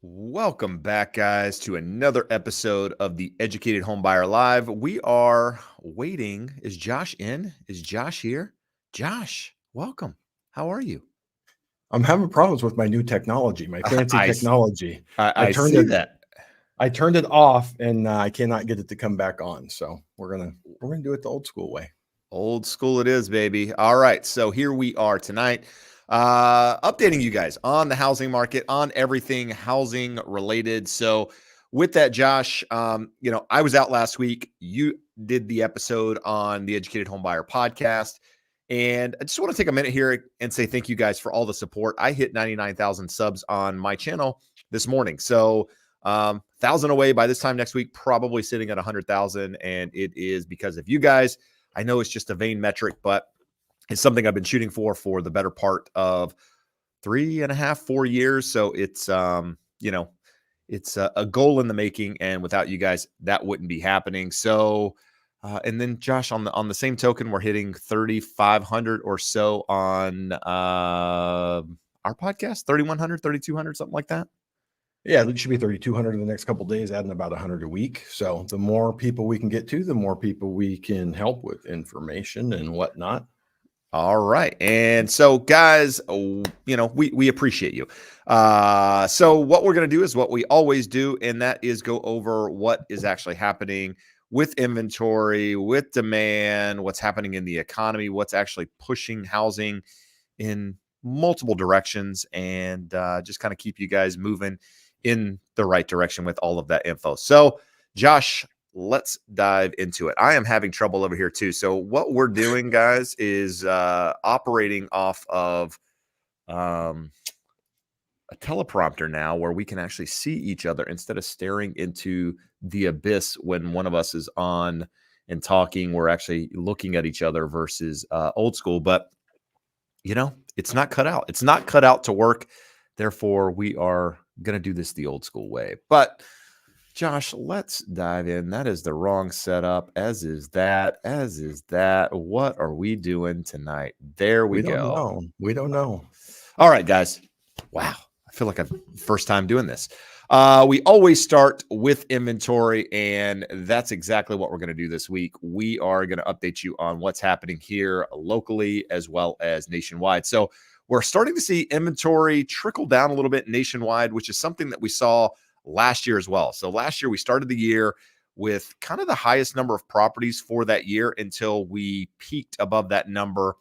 Welcome back, guys, to another episode of the Educated Homebuyer Live. We are waiting. Is Josh in? Is Josh here? Josh, welcome. How are you? I'm having problems with my new technology, my fancy I technology. I I turned see it that. I turned it off and I cannot get it to come back on. So we're gonna do it the old school way. Old school it is, baby. All right, so here we are tonight, updating you guys on the housing market, on everything housing related. So with that, Josh, I was out last week. You did the episode on the Educated Homebuyer podcast. And I just want to take a minute here and say thank you guys for all the support. I hit 99,000 subs on my channel this morning. So 1,000 away by this time next week, probably sitting at 100,000. And it is because of you guys. I know it's just a vain metric, but it's something I've been shooting for the better part of 3.5, 4 years. So it's, it's a goal in the making. And without you guys, that wouldn't be happening. So, and then Josh, on the same token, we're hitting 3,500 or so on our podcast, 3,100, 3,200, something like that. Yeah, it should be 3,200 in the next couple of days, adding about 100 a week. So the more people we can get to, the more people we can help with information and whatnot. All right. And so, guys, we appreciate you. So what we're going to do is what we always do, and that is go over what is actually happening with inventory, with demand, what's happening in the economy, what's actually pushing housing in multiple directions, and just kind of keep you guys moving in the right direction with all of that info. So, Josh, let's dive into it. I am having trouble over here too. So what we're doing, guys, is operating off of a teleprompter now, where we can actually see each other instead of staring into the abyss when one of us is on and talking. We're actually looking at each other versus old school. But it's not cut out. It's not cut out to work. Therefore, we are going to do this the old school way. But Josh, let's dive in. That is the wrong setup, as is that. What are we doing tonight? There we go. We don't know. All right, guys. Wow. I feel like I'm first time doing this. We always start with inventory, and that's exactly what we're going to do this week. We are going to update you on what's happening here locally as well as nationwide. So we're starting to see inventory trickle down a little bit nationwide, which is something that we saw last year as well. So last year we started the year with kind of the highest number of properties for that year until we peaked above that number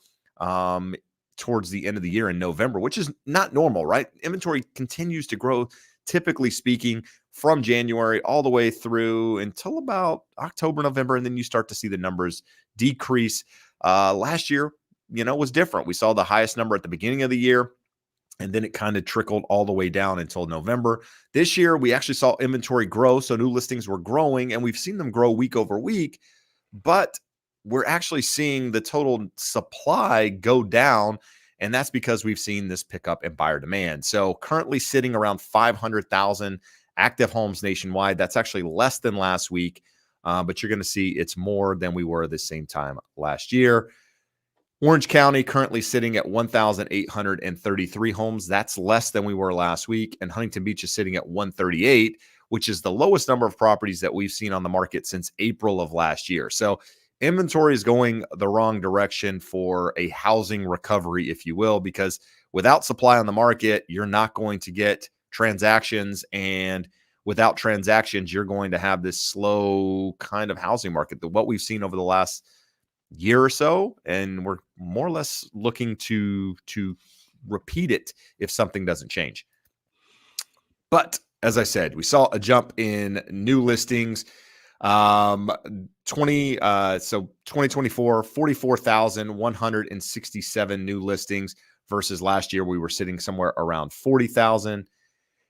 towards the end of the year in November, which is not normal, right? Inventory continues to grow, typically speaking, from January all the way through until about October, November, and then you start to see the numbers decrease. Last year, was different. We saw the highest number at the beginning of the year, and then it kind of trickled all the way down until November. This year, we actually saw inventory grow. So new listings were growing, and we've seen them grow week over week. But we're actually seeing the total supply go down. And that's because we've seen this pickup in buyer demand. So currently sitting around 500,000 active homes nationwide. That's actually less than last week. But you're going to see it's more than we were the same time last year. Orange County currently sitting at 1,833 homes. That's less than we were last week. And Huntington Beach is sitting at 138, which is the lowest number of properties that we've seen on the market since April of last year. So inventory is going the wrong direction for a housing recovery, if you will, because without supply on the market, you're not going to get transactions. And without transactions, you're going to have this slow kind of housing market. What we've seen over the last year or so, and we're more or less looking to repeat it if something doesn't change. But as I said, we saw a jump in new listings. 2024, 44,167 new listings versus last year we were sitting somewhere around 40,000.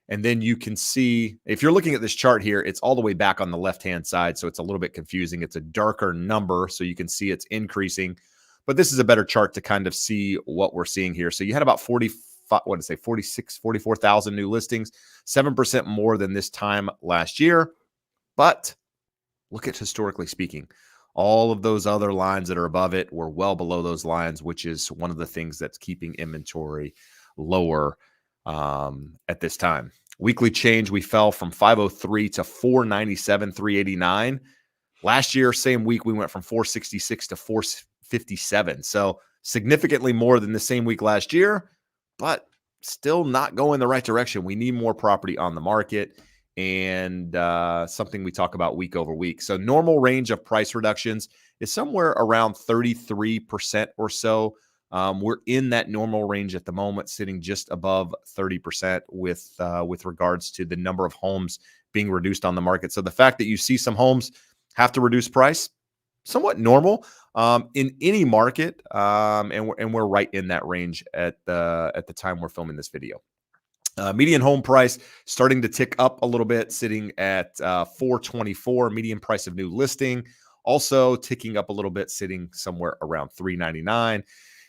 And then you can see, if you're looking at this chart here, it's all the way back on the left-hand side. So it's a little bit confusing. It's a darker number, so you can see it's increasing. But this is a better chart to kind of see what we're seeing here. So you had about 44,000 new listings, 7% more than this time last year. But look at historically speaking, all of those other lines that are above it were well below those lines, which is one of the things that's keeping inventory lower at this time. Weekly change, we fell from 503 to 497, 389. Last year, same week, we went from 466 to 457. So significantly more than the same week last year, but still not going the right direction. We need more property on the market, and something we talk about week over week. So normal range of price reductions is somewhere around 33% or so. We're in that normal range at the moment, sitting just above 30% with regards to the number of homes being reduced on the market. So the fact that you see some homes have to reduce price, somewhat normal in any market, and we're right in that range at the time we're filming this video. Median home price starting to tick up a little bit, sitting at 424. Median price of new listing also ticking up a little bit, sitting somewhere around 399.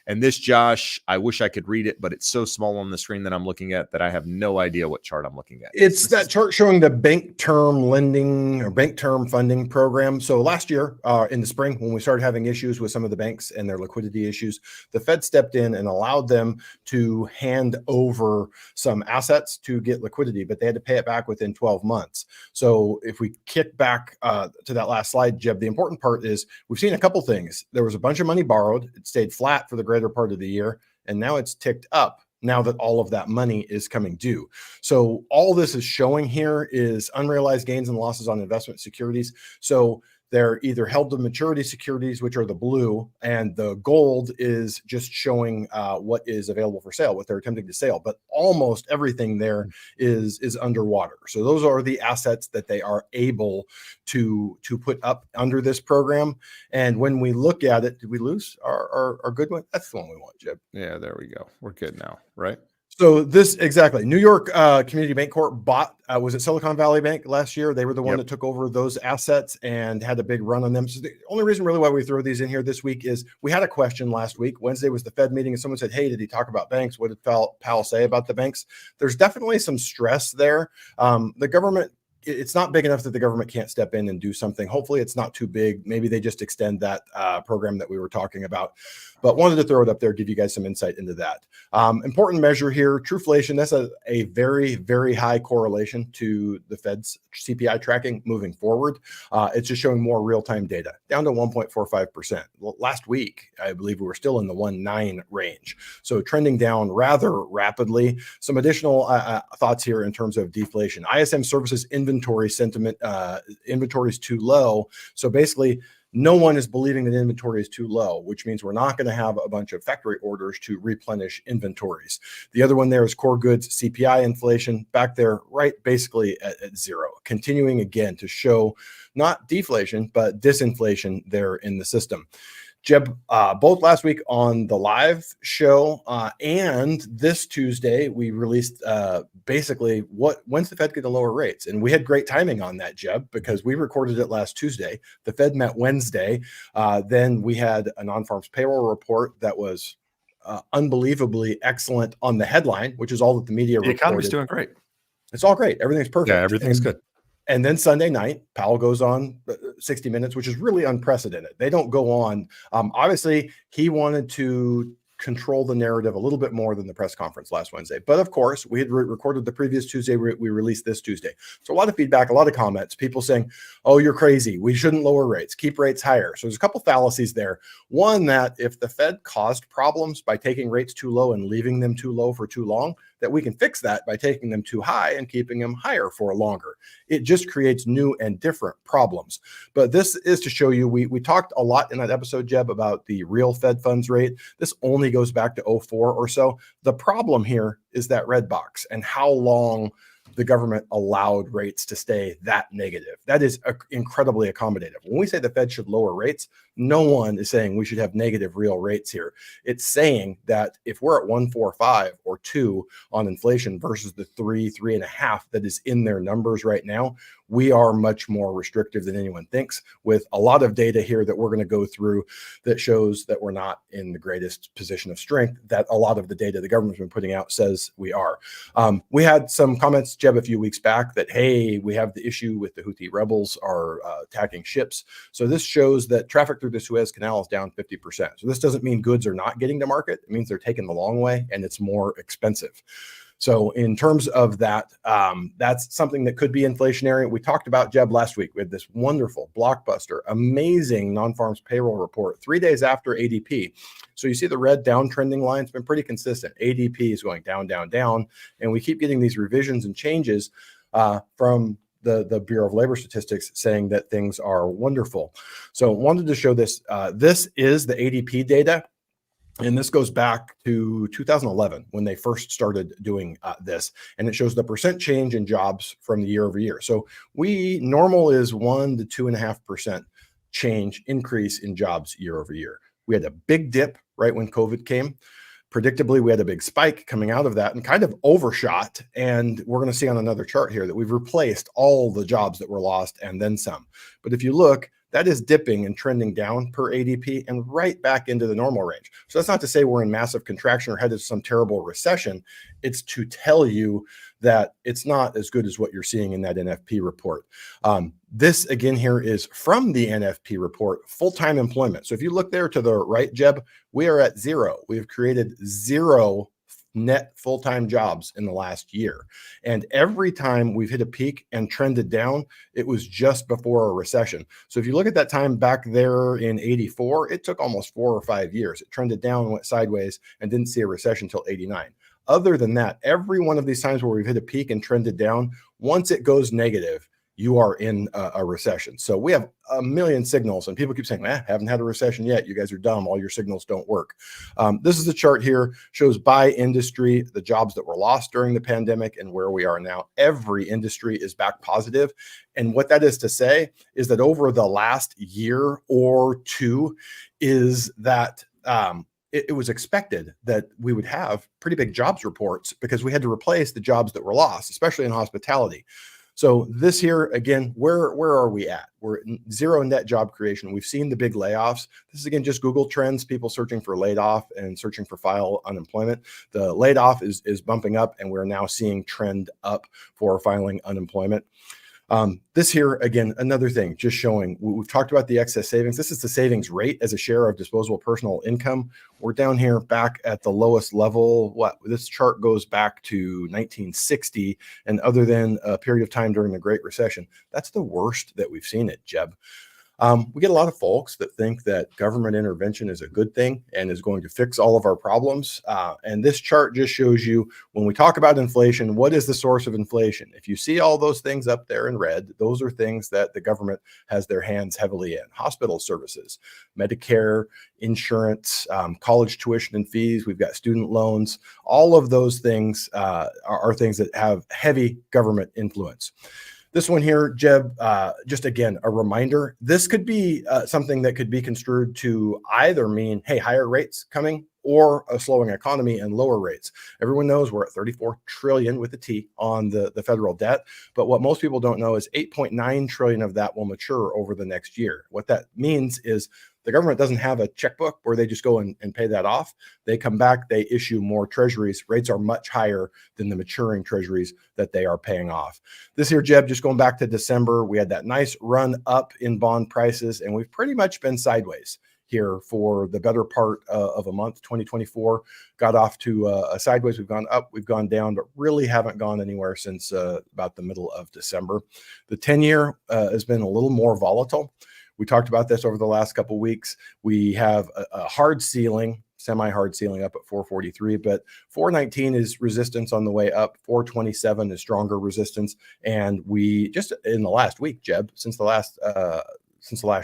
And this, Josh, I wish I could read it, but it's so small on the screen that I'm looking at that I have no idea what chart I'm looking at. It's that chart showing the bank term lending or bank term funding program. So last year in the spring, when we started having issues with some of the banks and their liquidity issues, the Fed stepped in and allowed them to hand over some assets to get liquidity, but they had to pay it back within 12 months. So if we kick back to that last slide, Jeb, the important part is we've seen a couple things. There was a bunch of money borrowed. It stayed flat for the greater part of the year, and now it's ticked up now that all of that money is coming due. So all this is showing here is unrealized gains and losses on investment securities. So they're either held to maturity securities, which are the blue, and the gold is just showing what is available for sale, what they're attempting to sell. But almost everything there is underwater. So those are the assets that they are able to put up under this program. And when we look at it, did we lose our good one? That's the one we want, Jeb. Yeah, there we go. We're good now, right? So this exactly. New York Community Bank Corp bought, was it Silicon Valley Bank last year? They were the one that took over those assets and had a big run on them. So the only reason really why we throw these in here this week is we had a question last week. Wednesday was the Fed meeting and someone said, hey, did he talk about banks? What did Powell say about the banks? There's definitely some stress there. The government, it's not big enough that the government can't step in and do something. Hopefully it's not too big. Maybe they just extend that program that we were talking about, but wanted to throw it up there, give you guys some insight into that. Important measure here, trueflation. That's a very, very high correlation to the Fed's CPI tracking moving forward. It's just showing more real-time data, down to 1.45%. Well, last week, I believe we were still in the 1.9 range. So trending down rather rapidly. Some additional thoughts here in terms of deflation. ISM services inventory sentiment, inventory is too low. So basically, no one is believing that inventory is too low, which means we're not going to have a bunch of factory orders to replenish inventories. The other one there is core goods CPI inflation, back there, right, basically at zero, continuing again to show not deflation, but disinflation there in the system. Jeb, both last week on the live show and this Tuesday, we released basically when's the Fed going to lower rates? And we had great timing on that, Jeb, because we recorded it last Tuesday. The Fed met Wednesday. Then we had a non-farms payroll report that was unbelievably excellent on the headline, which is all that the media reported. The economy's doing great. It's all great. Everything's perfect. Yeah, everything's good. And then Sunday night, Powell goes on 60 Minutes, which is really unprecedented. They don't go on. Obviously, he wanted to control the narrative a little bit more than the press conference last Wednesday. But of course, we had recorded the previous Tuesday. We released this Tuesday. So a lot of feedback, a lot of comments, people saying, oh, you're crazy. We shouldn't lower rates, keep rates higher. So there's a couple fallacies there. One, that if the Fed caused problems by taking rates too low and leaving them too low for too long, that we can fix that by taking them too high and keeping them higher for longer. It just creates new and different problems. But this is to show you, we talked a lot in that episode, Jeb, about the real Fed funds rate. This only goes back to 04 or so. The problem here is that red box and how long the government allowed rates to stay that negative. That is incredibly accommodative. When we say the Fed should lower rates, no one is saying we should have negative real rates here. It's saying that if we're at 1.45 or 2 on inflation versus the 3.5 that is in their numbers right now, we are much more restrictive than anyone thinks, with a lot of data here that we're going to go through that shows that we're not in the greatest position of strength that a lot of the data the government's been putting out says we are. We had some comments, Jeb, a few weeks back that, hey, we have the issue with the Houthi rebels are attacking ships. So this shows that traffic through the Suez Canal is down 50%. So this doesn't mean goods are not getting to market. It means they're taking the long way and it's more expensive. So in terms of that, that's something that could be inflationary. We talked about, Jeb, last week. We had this wonderful, blockbuster, amazing non-farms payroll report 3 days after ADP. So you see the red downtrending line. It's been pretty consistent. ADP is going down, down, down. And we keep getting these revisions and changes from the Bureau of Labor Statistics saying that things are wonderful. So wanted to show this. This is the ADP data. And this goes back to 2011 when they first started doing this, and it shows the percent change in jobs from the year over year. So normal is 1 to 2.5% change increase in jobs year over year. We had a big dip right when COVID came. Predictably, we had a big spike coming out of that and kind of overshot. And we're going to see on another chart here that we've replaced all the jobs that were lost and then some. But if you look, that is dipping and trending down per ADP and right back into the normal range. So that's not to say we're in massive contraction or headed to some terrible recession. It's to tell you that it's not as good as what you're seeing in that NFP report. This again here is from the NFP report, full-time employment. So if you look there to the right, Jeb, we are at 0. We've created 0 net full-time jobs in the last year. And every time we've hit a peak and trended down, it was just before a recession. So if you look at that time back there in 84, it took almost 4 or 5 years. It trended down, went sideways, and didn't see a recession until 89. Other than that, every one of these times where we've hit a peak and trended down, once it goes negative, you are in a recession. So we have a million signals, and people keep saying, haven't had a recession yet. You guys are dumb. All your signals don't work. This is the chart here, shows by industry, the jobs that were lost during the pandemic and where we are now. Every industry is back positive. And what that is to say is that over the last year or two is that it was expected that we would have pretty big jobs reports because we had to replace the jobs that were lost, especially in hospitality. So this here, again, where are we at? We're at 0 net job creation. We've seen the big layoffs. This is, again, just Google Trends, people searching for laid off and searching for file unemployment. The laid off is bumping up, and we're now seeing trend up for filing unemployment. This here, again, another thing, just showing, we've talked about the excess savings. This is the savings rate as a share of disposable personal income. We're down here back at the lowest level. This chart goes back to 1960, and other than a period of time during the Great Recession, that's the worst that we've seen it, Jeb. We get a lot of folks that think that government intervention is a good thing and is going to fix all of our problems. And this chart just shows you when we talk about inflation, what is the source of inflation? If you see all those things up there in red, those are things that the government has their hands heavily in. Hospital services, Medicare, insurance, college tuition and fees. We've got student loans. All of those things are things that have heavy government influence. This one here, Jeb, just again, a reminder, this could be something that could be construed to either mean, hey, higher rates coming, or a slowing economy and lower rates. Everyone knows we're at 34 trillion with a T on the federal debt. But what most people don't know is 8.9 trillion of that will mature over the next year. What that means is the government doesn't have a checkbook where they just go and pay that off. They come back, they issue more treasuries. Rates are much higher than the maturing treasuries that they are paying off. This here, Jeb, just going back to December, we had that nice run up in bond prices, and we've pretty much been sideways here for the better part of a month. 2024 got off to a sideways. We've gone up, we've gone down, but really haven't gone anywhere since about the middle of December. The 10-year has been a little more volatile. We talked about this over the last couple of weeks. We have a hard ceiling, semi-hard ceiling up at 443, but 419 is resistance on the way up. 427 is stronger resistance. And we just in the last week, Jeb, since the last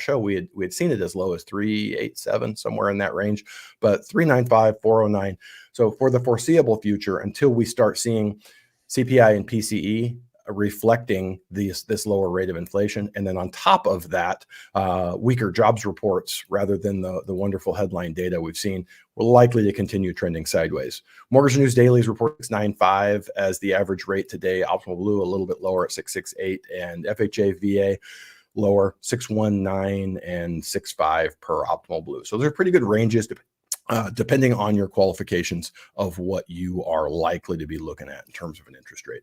show, we had seen it as low as 387, somewhere in that range, but 395, 409. So for the foreseeable future, until we start seeing CPI and PCE reflecting this lower rate of inflation, and then on top of that, weaker jobs reports rather than the wonderful headline data we've seen, we're likely to continue trending sideways. Mortgage News Daily's report 695 as the average rate today. Optimal Blue a little bit lower at 668, and FHA VA lower 619 and 65 per Optimal Blue. So they're pretty good ranges depending on your qualifications of what you are likely to be looking at in terms of an interest rate.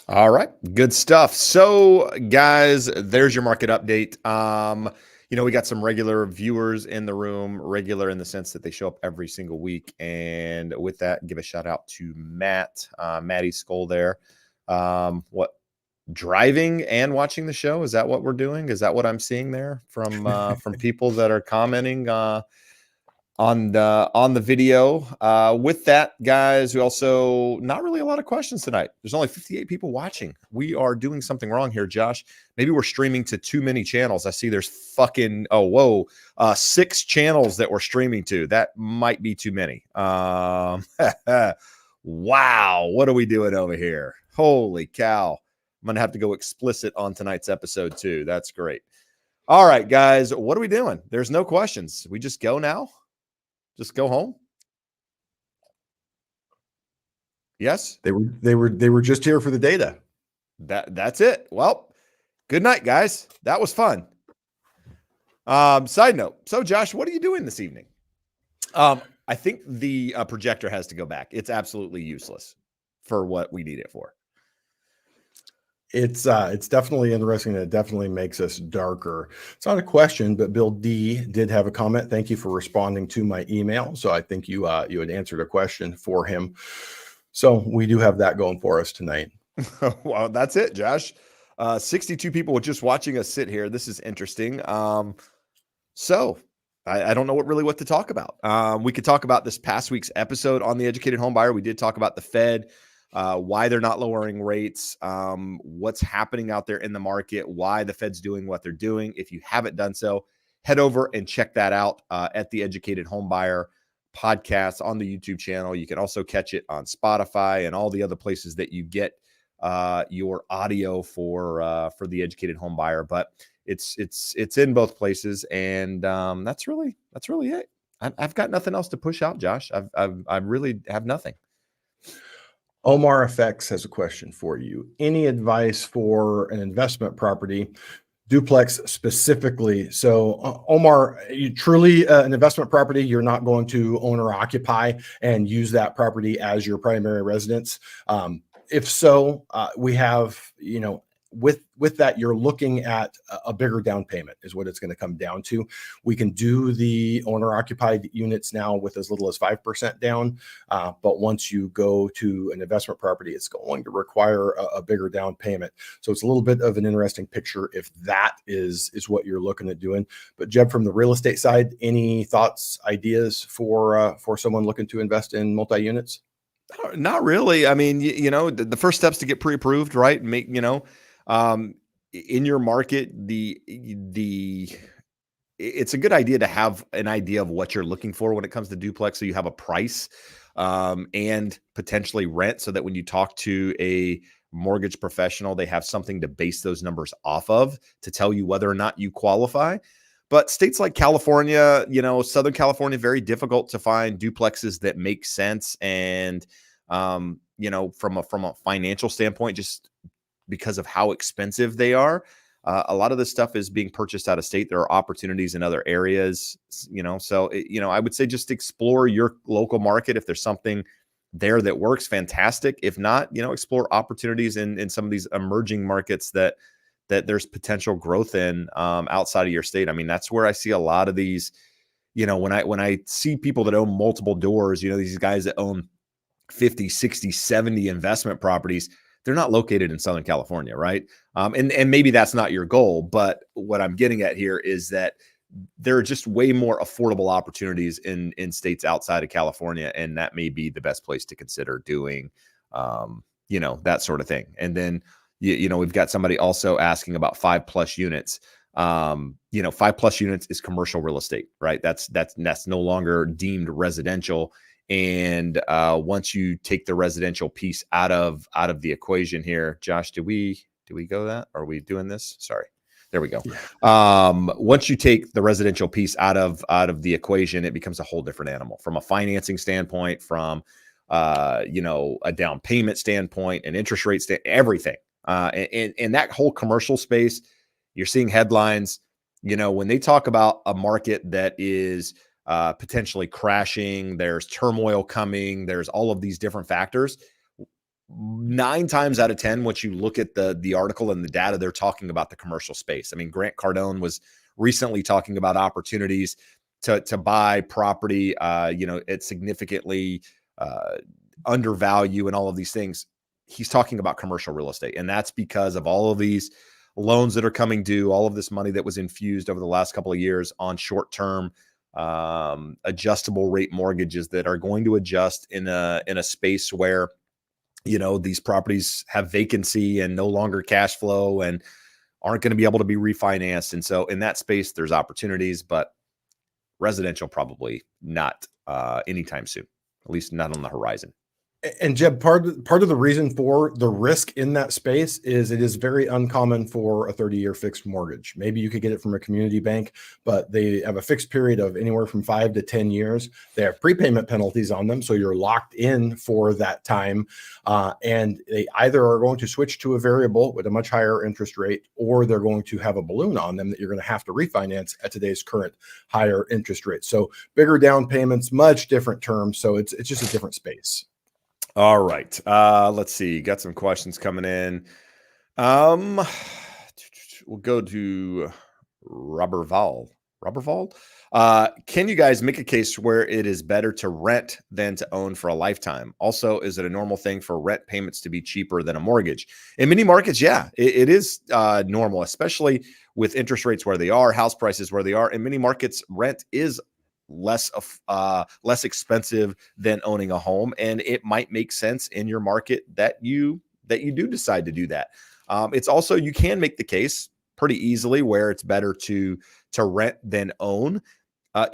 All right, good stuff. So, guys, there's your market update. We got some regular viewers in the room, regular in the sense that they show up every single week. And with that, give a shout out to Matt, Matty Skull there. What, driving and watching the show? Is that what we're doing? Is that what I'm seeing there from people that are commenting on the video? With that, guys, we also not really a lot of questions tonight. There's only 58 people watching. We are doing something wrong here, Josh. Maybe we're streaming to too many channels. I see there's 6 channels that we're streaming to. That might be too many. Wow, what are we doing over here? Holy cow. I'm gonna have to go explicit on tonight's episode too. That's great. All right, guys, what are we doing? There's no questions. We just go now. Just go home. Yes, They were just here for the data. That's it. Well, good night, guys. That was fun. Side note. So, Josh, what are you doing this evening? I think the projector has to go back. It's absolutely useless for what we need it for. It's definitely interesting. It definitely makes us darker. It's not a question, but Bill D did have a comment. Thank you for responding to my email. So I think you had answered a question for him. So we do have that going for us tonight. Well, that's it, Josh. 62 people just watching us sit here. This is interesting. So I don't know what to talk about. We could talk about this past week's episode on the Educated Home Buyer. We did talk about the Fed. Why they're not lowering rates, what's happening out there in the market, why the Fed's doing what they're doing. If you haven't done so, head over and check that out at the Educated Home Buyer podcast on the YouTube channel. You can also catch it on Spotify and all the other places that you get your audio for the Educated Home Buyer. But it's in both places, and that's really it. I've got nothing else to push out, Josh. I really have nothing. Omar Effects has a question for you. Any advice for an investment property, duplex specifically? So, Omar, you truly an investment property, you're not going to own or occupy and use that property as your primary residence. If so, we have, with that, you're looking at a bigger down payment is what it's going to come down to. We can do the owner occupied units now with as little as 5% down. But once you go to an investment property, it's going to require a bigger down payment. So it's a little bit of an interesting picture if that is what you're looking at doing. But Jeb, from the real estate side, any thoughts, ideas for someone looking to invest in multi-units? Not really. I mean, the first steps to get pre-approved, right? Make, in your market, it's a good idea to have an idea of what you're looking for when it comes to duplex. So you have a price, and potentially rent, so that when you talk to a mortgage professional, they have something to base those numbers off of to tell you whether or not you qualify. But states like California, Southern California, very difficult to find duplexes that make sense. And, from a financial standpoint, just because of how expensive they are, a lot of this stuff is being purchased out of state. There are opportunities in other areas, so, I would say just explore your local market. If there's something there that works, fantastic. If not, explore opportunities in some of these emerging markets that there's potential growth in outside of your state. I mean, that's where I see a lot of these, when I see people that own multiple doors, these guys that own 50, 60, 70 investment properties, they're not located in Southern California, right? And maybe that's not your goal, but what I'm getting at here is that there are just way more affordable opportunities in states outside of California, and that may be the best place to consider doing, that sort of thing. And then, we've got somebody also asking about 5+ units. 5+ units is commercial real estate, right? That's no longer deemed residential. And once you take the residential piece out of the equation here, Josh, do we go that? Are we doing this? Sorry. There we go. Yeah. Once you take the residential piece out of the equation, it becomes a whole different animal from a financing standpoint, from a down payment standpoint, an interest rate everything. And that whole commercial space, you're seeing headlines, when they talk about a market that is potentially crashing, there's turmoil coming, there's all of these different factors. 9 times out of 10, once you look at the article and the data, they're talking about the commercial space. I mean, Grant Cardone was recently talking about opportunities to buy property, at significantly undervalue and all of these things. He's talking about commercial real estate. And that's because of all of these loans that are coming due, all of this money that was infused over the last couple of years on short-term adjustable rate mortgages that are going to adjust in a space where, these properties have vacancy and no longer cash flow and aren't going to be able to be refinanced. And so in that space, there's opportunities, but residential probably not anytime soon, at least not on the horizon. And Jeb, part of the reason for the risk in that space is it is very uncommon for a 30-year fixed mortgage. Maybe you could get it from a community bank, but they have a fixed period of anywhere from 5 to 10 years. They have prepayment penalties on them, so you're locked in for that time. And they either are going to switch to a variable with a much higher interest rate, or they're going to have a balloon on them that you're going to have to refinance at today's current higher interest rate. So bigger down payments, much different terms. So it's just a different space. All right. Let's see. Got some questions coming in. We'll go to Robert Val. Can you guys make a case where it is better to rent than to own for a lifetime? Also, is it a normal thing for rent payments to be cheaper than a mortgage? In many markets, yeah, it is normal, especially with interest rates where they are, house prices where they are. In many markets, rent is less expensive than owning a home, and it might make sense in your market that you do decide to do that. It's also, you can make the case pretty easily where it's better to rent than own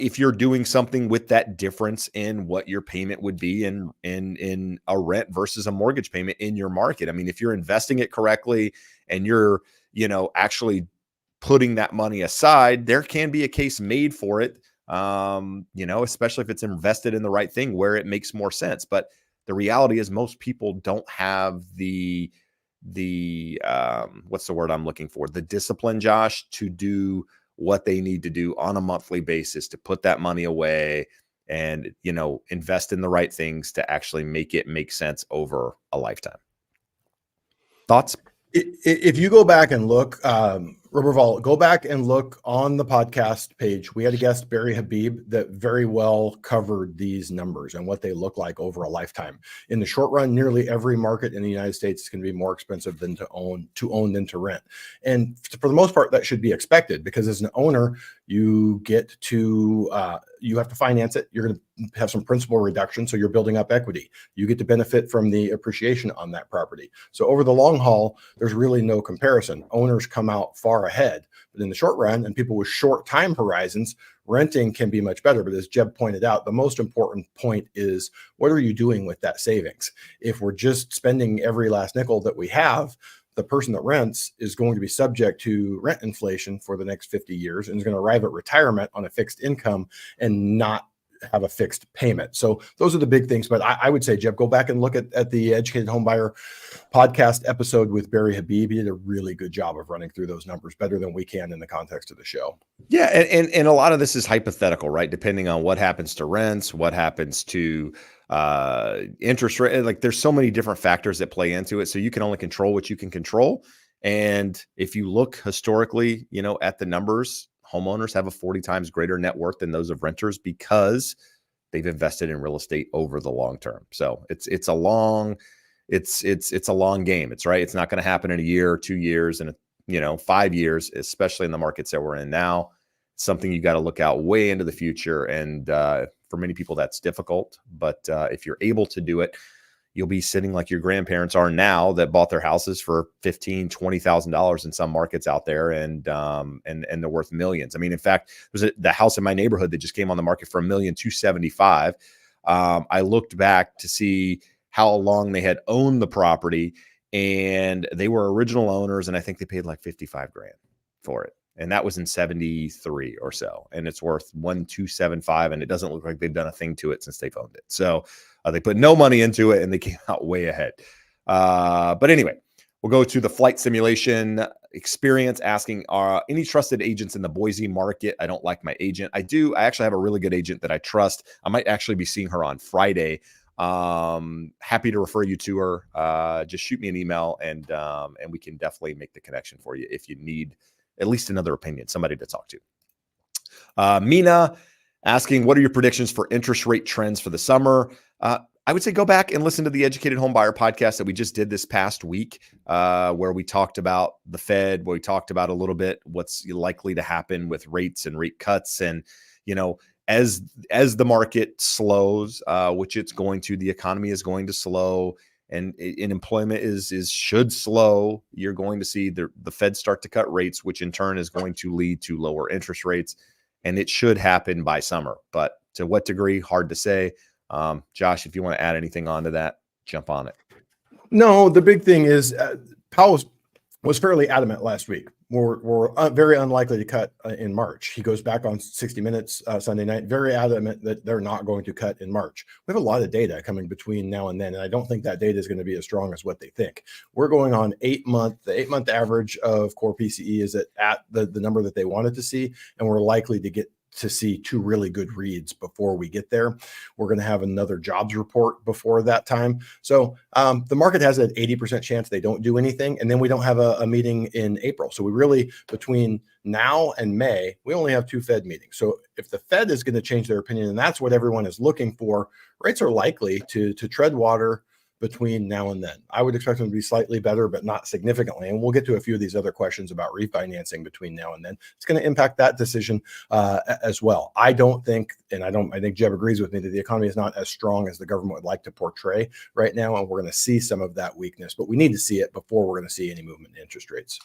if you're doing something with that difference in what your payment would be in a rent versus a mortgage payment in your market. I mean, if you're investing it correctly and you're actually putting that money aside, there can be a case made for it. Especially if it's invested in the right thing where it makes more sense. But the reality is most people don't have the what's the word I'm looking for? The discipline, Josh, to do what they need to do on a monthly basis to put that money away and, invest in the right things to actually make it make sense over a lifetime. Thoughts? If you go back and look, Roberval, go back and look on the podcast page. We had a guest, Barry Habib, that very well covered these numbers and what they look like over a lifetime. In the short run, nearly every market in the United States is going to be more expensive than to own than to rent. And for the most part, that should be expected because as an owner, you get to you have to finance it. You're going to have some principal reduction, so you're building up equity. You get to benefit from the appreciation on that property. So over the long haul, there's really no comparison. Owners come out far ahead, but in the short run, and people with short time horizons, renting can be much better. But as Jeb pointed out, the most important point is what are you doing with that savings? If we're just spending every last nickel that we have, the person that rents is going to be subject to rent inflation for the next 50 years and is going to arrive at retirement on a fixed income and not have a fixed payment. So those are the big things. But I would say, Jeb, go back and look at the Educated Homebuyer podcast episode with Barry Habib. He did a really good job of running through those numbers better than we can in the context of the show. Yeah. And a lot of this is hypothetical, right? Depending on what happens to rents, what happens to interest rate. Like there's so many different factors that play into it. So you can only control what you can control. And if you look historically, at the numbers, homeowners have a 40 times greater net worth than those of renters because they've invested in real estate over the long term. So it's a long game. It's right. It's not going to happen in a year or 2 years and 5 years, especially in the markets that we're in now. Something you got to look out way into the future. And for many people, that's difficult. But if you're able to do it, you'll be sitting like your grandparents are now that bought their houses for $15,000, $20,000 in some markets out there. And they're worth millions. I mean, in fact, there's the house in my neighborhood that just came on the market for $1,275,000. I looked back to see how long they had owned the property, and they were original owners. And I think they paid like $55,000 for it. And that was in 73 or so. And it's worth $1,275,000. And it doesn't look like they've done a thing to it since they've owned it. So they put no money into it and they came out way ahead. But anyway, we'll go to the flight simulation experience asking, any trusted agents in the Boise market? I don't like my agent. I do. I actually have a really good agent that I trust. I might actually be seeing her on Friday. Happy to refer you to her. Just shoot me an email and we can definitely make the connection for you if you need at least another opinion, somebody to talk to. Mina asking, what are your predictions for interest rate trends for the summer? I would say go back and listen to the Educated Home Buyer podcast that we just did this past week, where we talked about the Fed, where we talked about a little bit what's likely to happen with rates and rate cuts. And, as the market slows, which it's going to, the economy is going to slow, and employment should slow. You're going to see the Fed start to cut rates, which in turn is going to lead to lower interest rates, and it should happen by summer. But to what degree, hard to say. Josh, if you want to add anything onto that, jump on it. No, the big thing is Powell was fairly adamant last week. We're very unlikely to cut in March. He goes back on 60 Minutes Sunday night, very adamant that they're not going to cut in March. We have a lot of data coming between now and then, and I don't think that data is going to be as strong as what they think. We're going on the 8-month average of core PCE is at the number that they wanted to see, and we're likely to get to see two really good reads before we get there. We're going to have another jobs report before that time. So the market has an 80% chance they don't do anything. And then we don't have a meeting in April. So we really, between now and May, we only have 2 Fed meetings. So if the Fed is going to change their opinion, and that's what everyone is looking for, rates are likely to tread water between now and then. I would expect them to be slightly better, but not significantly. And we'll get to a few of these other questions about refinancing between now and then. It's going to impact that decision as well. I think Jeb agrees with me that the economy is not as strong as the government would like to portray right now. And we're going to see some of that weakness, but we need to see it before we're going to see any movement in interest rates.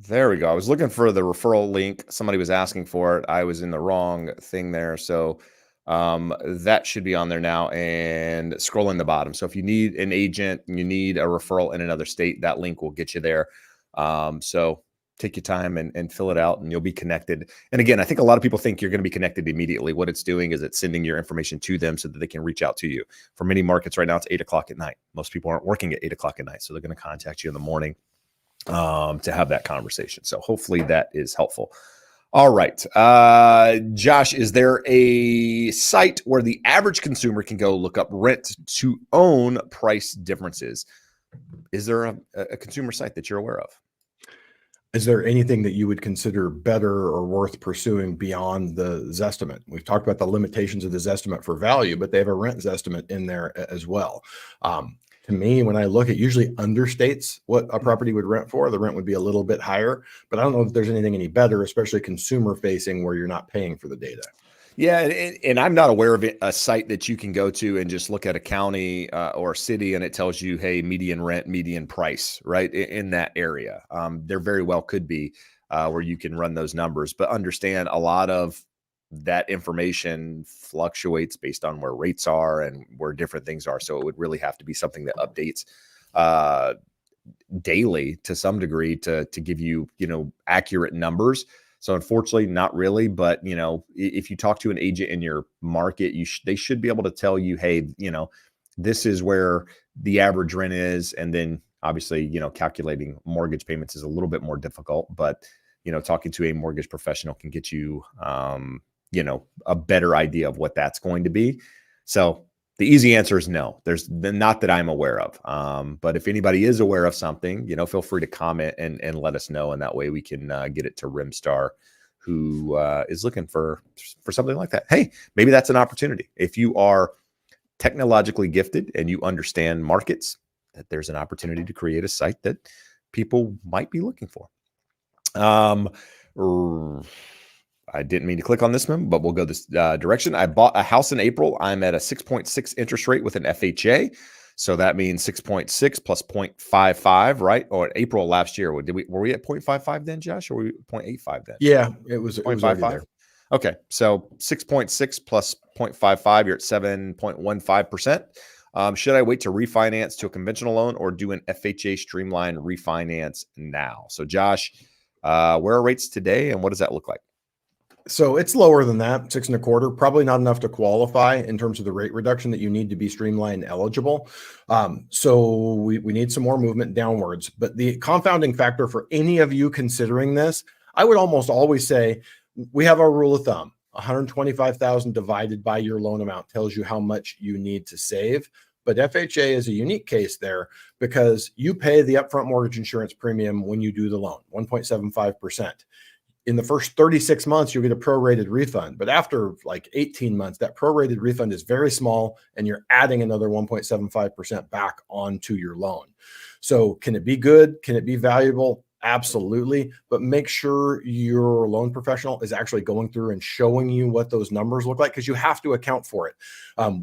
There we go. I was looking for the referral link. Somebody was asking for it. I was in the wrong thing there. So that should be on there now, and scroll in the bottom. So if you need an agent, you need a referral in another state, that link will get you there. So take your time and fill it out, and you'll be connected. And again, I think a lot of people think you're going to be connected immediately. What it's doing is it's sending your information to them so that they can reach out to you. For many markets right now, it's 8 o'clock at night. Most people aren't working at 8 o'clock at night, so they're going to contact you in the morning to have that conversation. So hopefully that is helpful. All right. Josh, is there a site where the average consumer can go look up rent to own price differences? Is there a consumer site that you're aware of? Is there anything that you would consider better or worth pursuing beyond the Zestimate? We've talked about the limitations of the Zestimate for value, but they have a rent Zestimate in there as well. To me, when I look, it usually understates what a property would rent for. The rent would be a little bit higher, but I don't know if there's anything any better, especially consumer facing, where you're not paying for the data. Yeah, and I'm not aware of a site that you can go to and just look at a county or a city and it tells you, hey, median rent, median price, right, in that area. There very well could be where you can run those numbers, but understand a lot of that information fluctuates based on where rates are and where different things are. So it would really have to be something that updates daily to some degree to give you, accurate numbers. So unfortunately, not really. But, if you talk to an agent in your market, they should be able to tell you, hey, this is where the average rent is. And then obviously, calculating mortgage payments is a little bit more difficult. But, talking to a mortgage professional can get you, a better idea of what that's going to be. So the easy answer is no. There's not that I'm aware of. But if anybody is aware of something, feel free to comment and let us know. And that way we can get it to Rimstar, who is looking for something like that. Hey, maybe that's an opportunity. If you are technologically gifted and you understand markets, that there's an opportunity to create a site that people might be looking for. I didn't mean to click on this one, but we'll go this direction. I bought a house in April. I'm at a 6.6 interest rate with an FHA. So that means 6.6 plus 0.55, right? Or April last year. Were we at 0.55 then, Josh, or were we 0.85 then? Yeah, it was 0.55. Okay. So 6.6 plus 0.55, you're at 7.15%. Should I wait to refinance to a conventional loan or do an FHA streamline refinance now? So Josh, where are rates today and what does that look like? So it's lower than that, 6.25, probably not enough to qualify in terms of the rate reduction that you need to be streamline eligible. So we need some more movement downwards. But the confounding factor for any of you considering this, I would almost always say we have our rule of thumb. 125,000 divided by your loan amount tells you how much you need to save. But FHA is a unique case there because you pay the upfront mortgage insurance premium when you do the loan, 1.75%. in the first 36 months, you'll get a prorated refund. But after like 18 months, that prorated refund is very small and you're adding another 1.75% back onto your loan. So can it be good? Can it be valuable? Absolutely. But make sure your loan professional is actually going through and showing you what those numbers look like, because you have to account for it.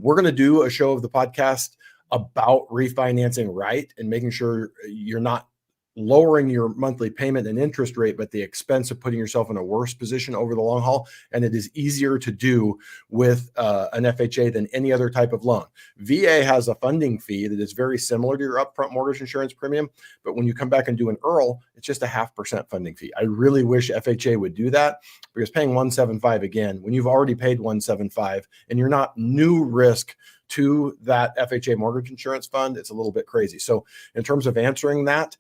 We're going to do a show of the podcast about refinancing right and making sure you're not lowering your monthly payment and interest rate, but the expense of putting yourself in a worse position over the long haul. And it is easier to do with an FHA than any other type of loan. VA has a funding fee that is very similar to your upfront mortgage insurance premium, but when you come back and do an IRRRL, it's just a 0.5% funding fee. I really wish FHA would do that, because paying 175 again, when you've already paid 175 and you're not new risk to that FHA mortgage insurance fund, it's a little bit crazy. So in terms of answering that,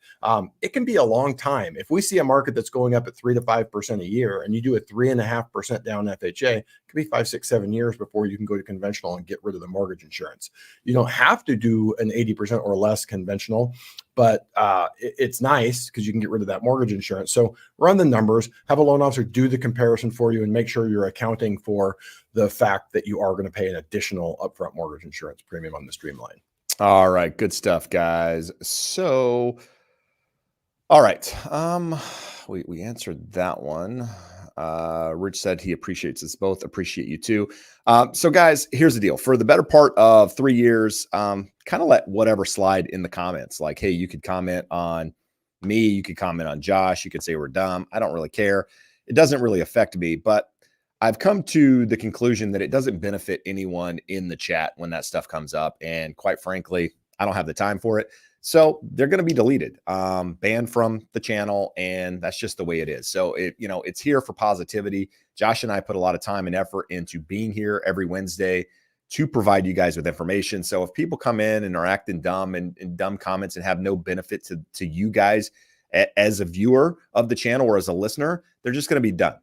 it can be a long time. If we see a market that's going up at 3 to 5% a year and you do a 3.5% down FHA, it could be 5, 6, 7 years before you can go to conventional and get rid of the mortgage insurance. You don't have to do an 80% or less conventional, but it's nice because you can get rid of that mortgage insurance. So run the numbers, have a loan officer do the comparison for you, and make sure you're accounting for the fact that you are going to pay an additional upfront mortgage insurance premium on the streamline. All right. Good stuff, guys. So, all right. We answered that one. Rich said he appreciates us both. Appreciate you too. So guys, here's the deal. For the better part of 3 years, kind of let whatever slide in the comments. Like, hey, you could comment on me. You could comment on Josh. You could say we're dumb. I don't really care. It doesn't really affect me, but I've come to the conclusion that it doesn't benefit anyone in the chat when that stuff comes up. And quite frankly, I don't have the time for it. So they're going to be deleted, banned from the channel. And that's just the way it is. So it's here for positivity. Josh and I put a lot of time and effort into being here every Wednesday to provide you guys with information. So if people come in and are acting dumb and dumb comments and have no benefit to you guys as a viewer of the channel or as a listener, they're just going to be done.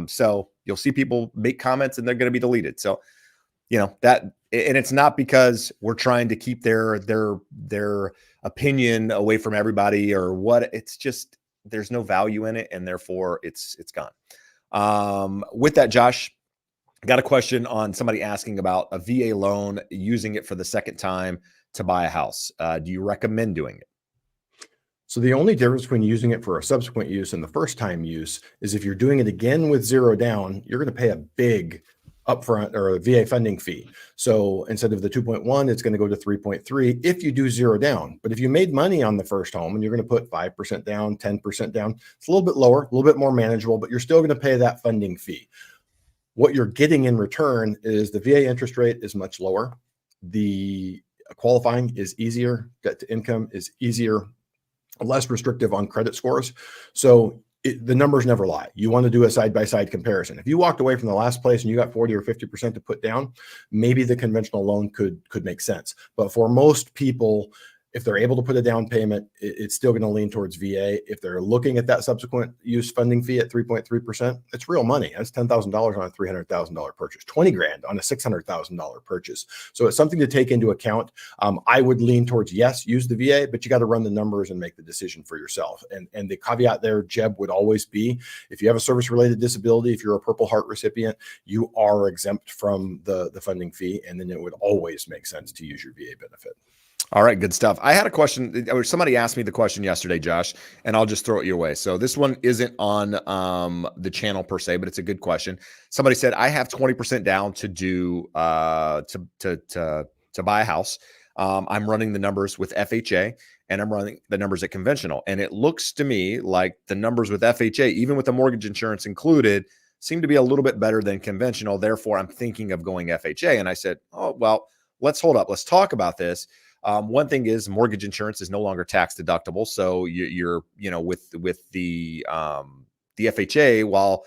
So you'll see people make comments and they're going to be deleted. So, that, and it's not because we're trying to keep their opinion away from everybody or what. It's just, there's no value in it. And therefore it's gone. With that, Josh, got a question on somebody asking about a VA loan, using it for the second time to buy a house. Do you recommend doing it? So the only difference between using it for a subsequent use and the first time use is if you're doing it again with zero down, you're going to pay a big upfront or a VA funding fee. So instead of the 2.1, it's going to go to 3.3 if you do zero down. But if you made money on the first home and you're going to put 5% down, 10% down, it's a little bit lower, a little bit more manageable, but you're still going to pay that funding fee. What you're getting in return is the VA interest rate is much lower. The qualifying is easier. Debt to income is easier, less restrictive on credit scores. So the numbers never lie. You want to do a side-by-side comparison. If you walked away from the last place and you got 40 or 50% to put down, maybe the conventional loan could make sense. But for most people, if they're able to put a down payment, it's still going to lean towards VA. If they're looking at that subsequent use funding fee at 3.3%, it's real money. That's $10,000 on a $300,000 purchase, 20 grand on a $600,000 purchase. So it's something to take into account. I would lean towards, yes, use the VA, but you got to run the numbers and make the decision for yourself. And the caveat there, Jeb, would always be, if you have a service-related disability, if you're a Purple Heart recipient, you are exempt from the funding fee. And then it would always make sense to use your VA benefit. All right, good stuff. I had a question, or somebody asked me the question yesterday, Josh, and I'll just throw it your way. So this one isn't on the channel per se, but it's a good question. Somebody said, I have 20% down to do to buy a house. I'm running the numbers with FHA and I'm running the numbers at conventional. And it looks to me like the numbers with FHA, even with the mortgage insurance included, seem to be a little bit better than conventional. Therefore, I'm thinking of going FHA. And I said, oh, well, let's hold up. Let's talk about this. One thing is mortgage insurance is no longer tax deductible. So you're with the FHA, while,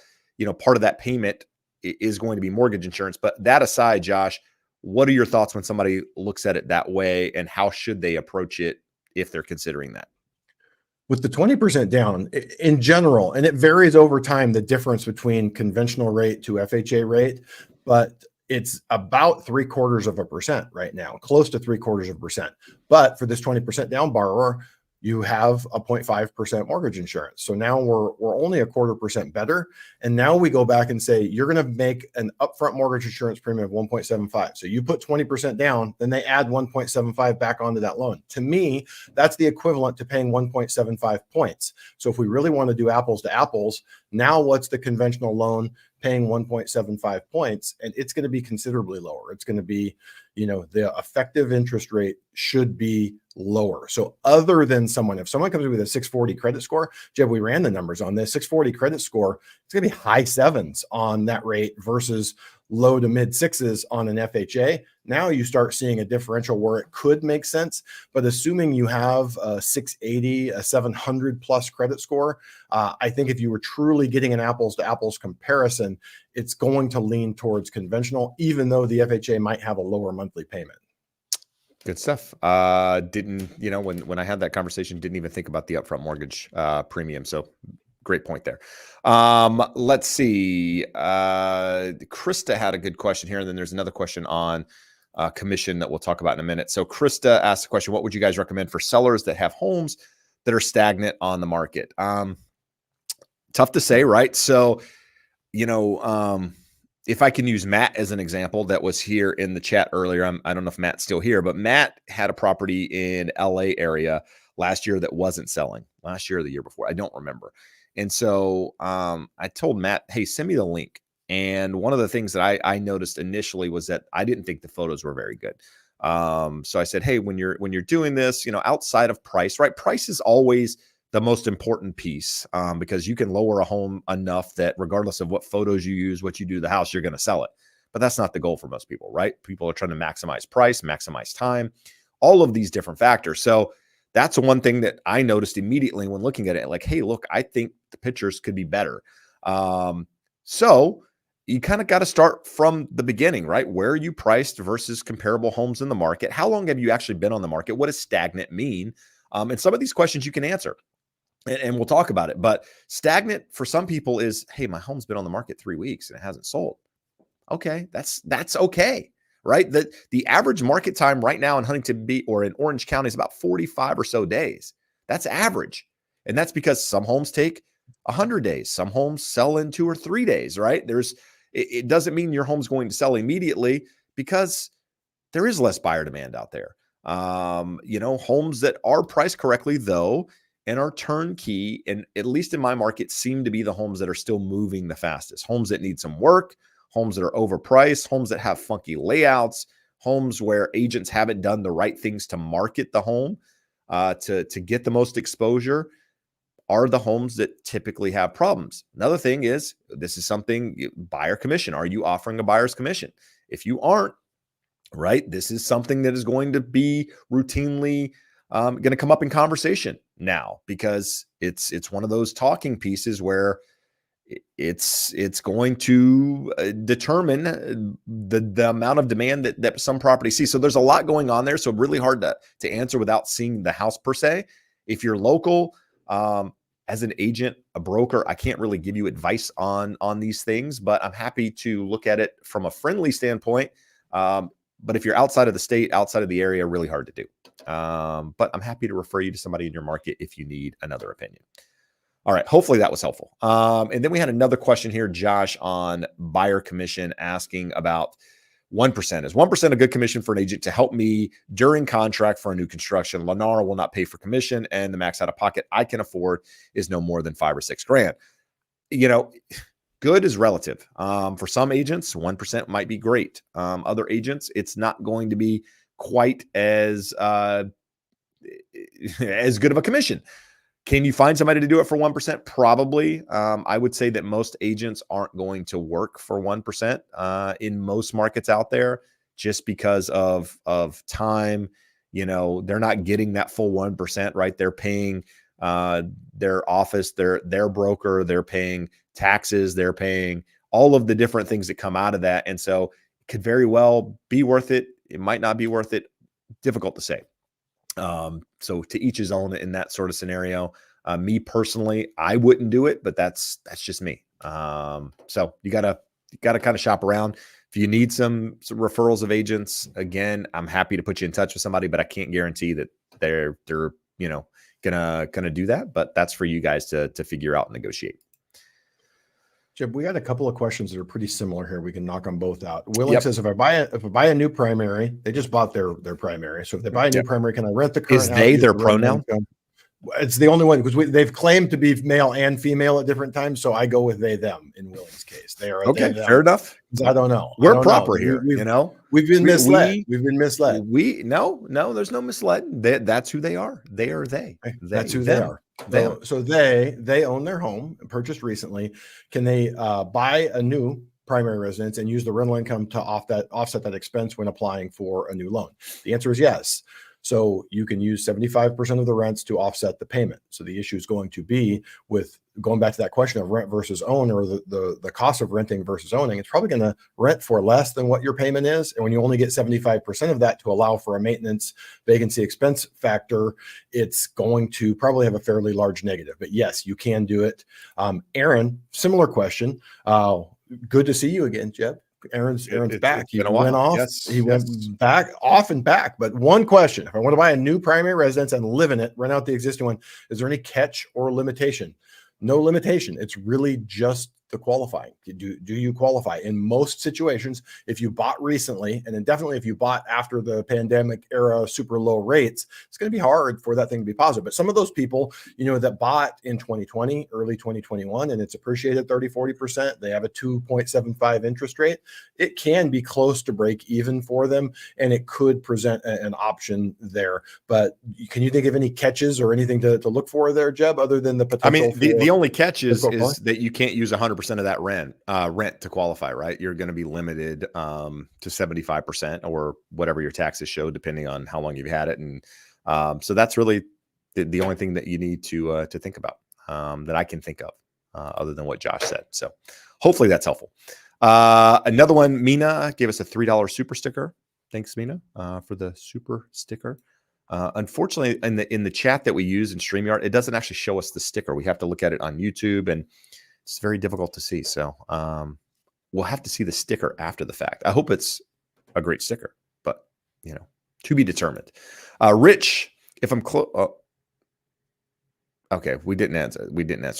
part of that payment is going to be mortgage insurance. But that aside, Josh, what are your thoughts when somebody looks at it that way, and how should they approach it if they're considering that? With the 20% down in general, and it varies over time, the difference between conventional rate to FHA rate, but it's about 0.75% right now, close to 0.75%. But for this 20% down borrower, you have a 0.5% mortgage insurance. So now we're only 0.25% better. And now we go back and say, you're going to make an upfront mortgage insurance premium of 1.75. So you put 20% down, then they add 1.75 back onto that loan. To me, that's the equivalent to paying 1.75 points. So if we really want to do apples to apples, now what's the conventional loan paying 1.75 points? And it's going to be considerably lower. It's going to be, the effective interest rate should be lower. So other than if someone comes with a 640 credit score, Jeb, we ran the numbers on this 640 credit score, it's going to be high sevens on that rate versus low to mid sixes on an FHA. Now you start seeing a differential where it could make sense, but assuming you have a 680, a 700 plus credit score, I think if you were truly getting an apples to apples comparison, it's going to lean towards conventional, even though the FHA might have a lower monthly payment. Good stuff. Didn't, when I had that conversation, didn't even think about the upfront mortgage premium. So great point there. Let's see. Krista had a good question here. And then there's another question on commission that we'll talk about in a minute. So Krista asked the question, what would you guys recommend for sellers that have homes that are stagnant on the market? Tough to say, right? So, if I can use Matt as an example that was here in the chat earlier, I don't know if Matt's still here, but Matt had a property in LA area last year that wasn't selling last year or the year before. I don't remember. And so I told Matt, hey, send me the link. And one of the things that I noticed initially was that I didn't think the photos were very good. So I said, hey, when you're doing this, outside of price, right? Price is always the most important piece because you can lower a home enough that regardless of what photos you use, what you do to the house, you're going to sell it. But that's not the goal for most people, right? People are trying to maximize price, maximize time, all of these different factors. So that's one thing that I noticed immediately when looking at it, like, hey, look, I think the pictures could be better. So you kind of got to start from the beginning, right? Where are you priced versus comparable homes in the market? How long have you actually been on the market? What does stagnant mean? And some of these questions you can answer. And we'll talk about it. But stagnant for some people is, hey, my home's been on the market 3 weeks and it hasn't sold. Okay, that's okay, right? The average market time right now in Huntington Beach or in Orange County is about 45 or so days. That's average. And that's because some homes take 100 days. Some homes sell in 2 or 3 days, right? It doesn't mean your home's going to sell immediately because there is less buyer demand out there. Homes that are priced correctly, though, and are turnkey, and at least in my market, seem to be the homes that are still moving the fastest. Homes that need some work, homes that are overpriced, homes that have funky layouts, homes where agents haven't done the right things to market the home to get the most exposure are the homes that typically have problems. Another thing is, this is something, buyer commission. Are you offering a buyer's commission? If you aren't, right, this is something that is going to be routinely going to come up in conversation now because it's one of those talking pieces where it's going to determine the amount of demand that some properties see. So there's a lot going on there. So really hard to answer without seeing the house per se. If you're local, as an agent, a broker, I can't really give you advice on these things, but I'm happy to look at it from a friendly standpoint. But if you're outside of the state, outside of the area, really hard to do. But I'm happy to refer you to somebody in your market if you need another opinion. All right. Hopefully that was helpful. And then we had another question here, Josh, on buyer commission, asking about 1%. Is 1% a good commission for an agent to help me during contract for a new construction? Lennar will not pay for commission, and the max out of pocket I can afford is no more than $5 or $6 grand. Good is relative. For some agents, 1% might be great. Other agents, it's not going to be quite as good of a commission. Can you find somebody to do it for 1%? Probably. I would say that most agents aren't going to work for 1% in most markets out there just because of time. They're not getting that full 1%, right? They're paying their office, their broker, they're paying taxes, they're paying all of the different things that come out of that. And so it could very well be worth it. It might not be worth it. Difficult to say. So to each his own in that sort of scenario. Me personally, I wouldn't do it, but that's just me. So you gotta kind of shop around. If you need some referrals of agents, again, I'm happy to put you in touch with somebody, but I can't guarantee that they're gonna do that. But that's for you guys to figure out and negotiate. Jeb, we got a couple of questions that are pretty similar here. We can knock them both out. Willing Yep. says, if I buy a new primary, they just bought their primary. So if they buy a new Yep. primary, can I rent the current Is house, they use their the rental pronoun? income? It's the only one because they've claimed to be male and female at different times. So I go with they, them in Willing's case. They are Okay, they, fair enough. I don't know. We're proper here. We've been misled. We've been misled. No, there's no misled. That's who they are. They are they. That's who them. they are. So they own their home, purchased recently. Can they buy a new primary residence and use the rental income to offset that expense when applying for a new loan? The answer is yes. So you can use 75% of the rents to offset the payment. So the issue is going to be with going back to that question of rent versus own, or the cost of renting versus owning. It's probably going to rent for less than what your payment is. And when you only get 75% of that to allow for a maintenance vacancy expense factor, it's going to probably have a fairly large negative. But yes, you can do it. Aaron, similar question. Good to see you again, Jeb. Aaron's back. He went off. Yes, he went back, off and back. But one question: if I want to buy a new primary residence and live in it, rent out the existing one, is there any catch or limitation? No limitation. It's really just the qualifying. Do you qualify? In most situations, if you bought recently, and then definitely if you bought after the pandemic era, super low rates, it's going to be hard for that thing to be positive. But some of those people, that bought in 2020, early 2021, and it's appreciated 30-40%, they have a 2.75 interest rate. It can be close to break even for them, and it could present an option there. But can you think of any catches or anything to look for there, Jeb, other than the potential? The only catch is that you can't use 100% of that rent to qualify, right? You're going to be limited to 75% or whatever your taxes show, depending on how long you've had it. And so that's really the only thing that you need to think about that I can think of other than what Josh said. So hopefully that's helpful. Another one, Mina gave us a $3 super sticker. Thanks, Mina, for the super sticker. Unfortunately, in the chat that we use in StreamYard, it doesn't actually show us the sticker. We have to look at it on YouTube, and it's very difficult to see. So we'll have to see the sticker after the fact. I hope it's a great sticker, but to be determined. Rich, if I'm close. Okay, we didn't answer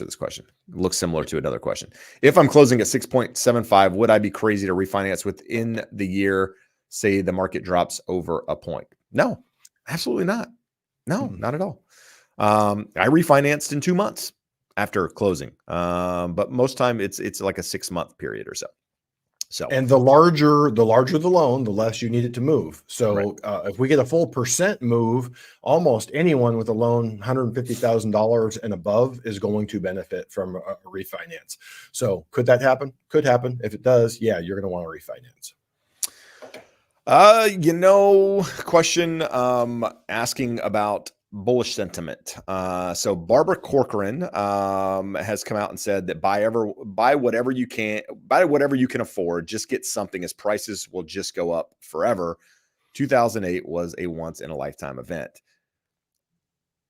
this question. It looks similar to another question. If I'm closing at 6.75, would I be crazy to refinance within the year? Say the market drops over a point. No, absolutely not. No, not at all. I refinanced in 2 months after closing. But most time it's like a 6-month period or so. And the larger the loan, the less you need it to move. So right. If we get a full percent move, almost anyone with a loan $150,000 and above is going to benefit from a refinance. So could that happen? Could happen. If it does, yeah, you're going to want to refinance. Question asking about bullish sentiment. So Barbara Corcoran has come out and said that buy whatever you can afford, just get something, as prices will just go up forever. 2008 was a once in a lifetime event.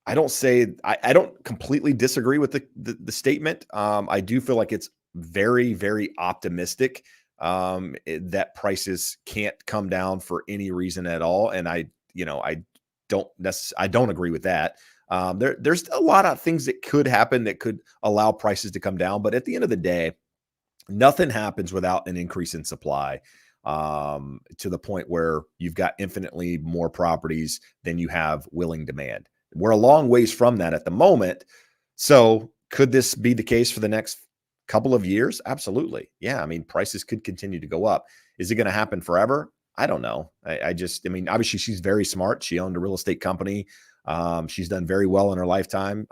I don't completely disagree with the statement. I do feel like it's very, very optimistic that prices can't come down for any reason at all. And I don't agree with that. There's a lot of things that could happen that could allow prices to come down. But at the end of the day, nothing happens without an increase in supply to the point where you've got infinitely more properties than you have willing demand. We're a long ways from that at the moment. So could this be the case for the next couple of years? Absolutely. Yeah. I mean, prices could continue to go up. Is it going to happen forever? I don't know. Obviously she's very smart. She owned a real estate company. She's done very well in her lifetime.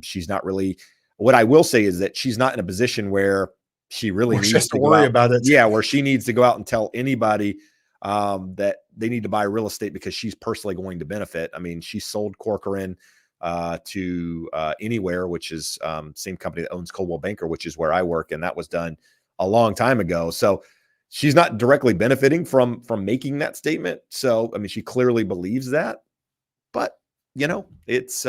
She's not really, what I will say is that she's not in a position where she really needs to worry about it. Yeah. Where she needs to go out and tell anybody that they need to buy real estate because she's personally going to benefit. I mean, she sold Corcoran to Anywhere, which is same company that owns Coldwell Banker, which is where I work. And that was done a long time ago. So she's not directly benefiting from making that statement. So, I mean, she clearly believes that, but it's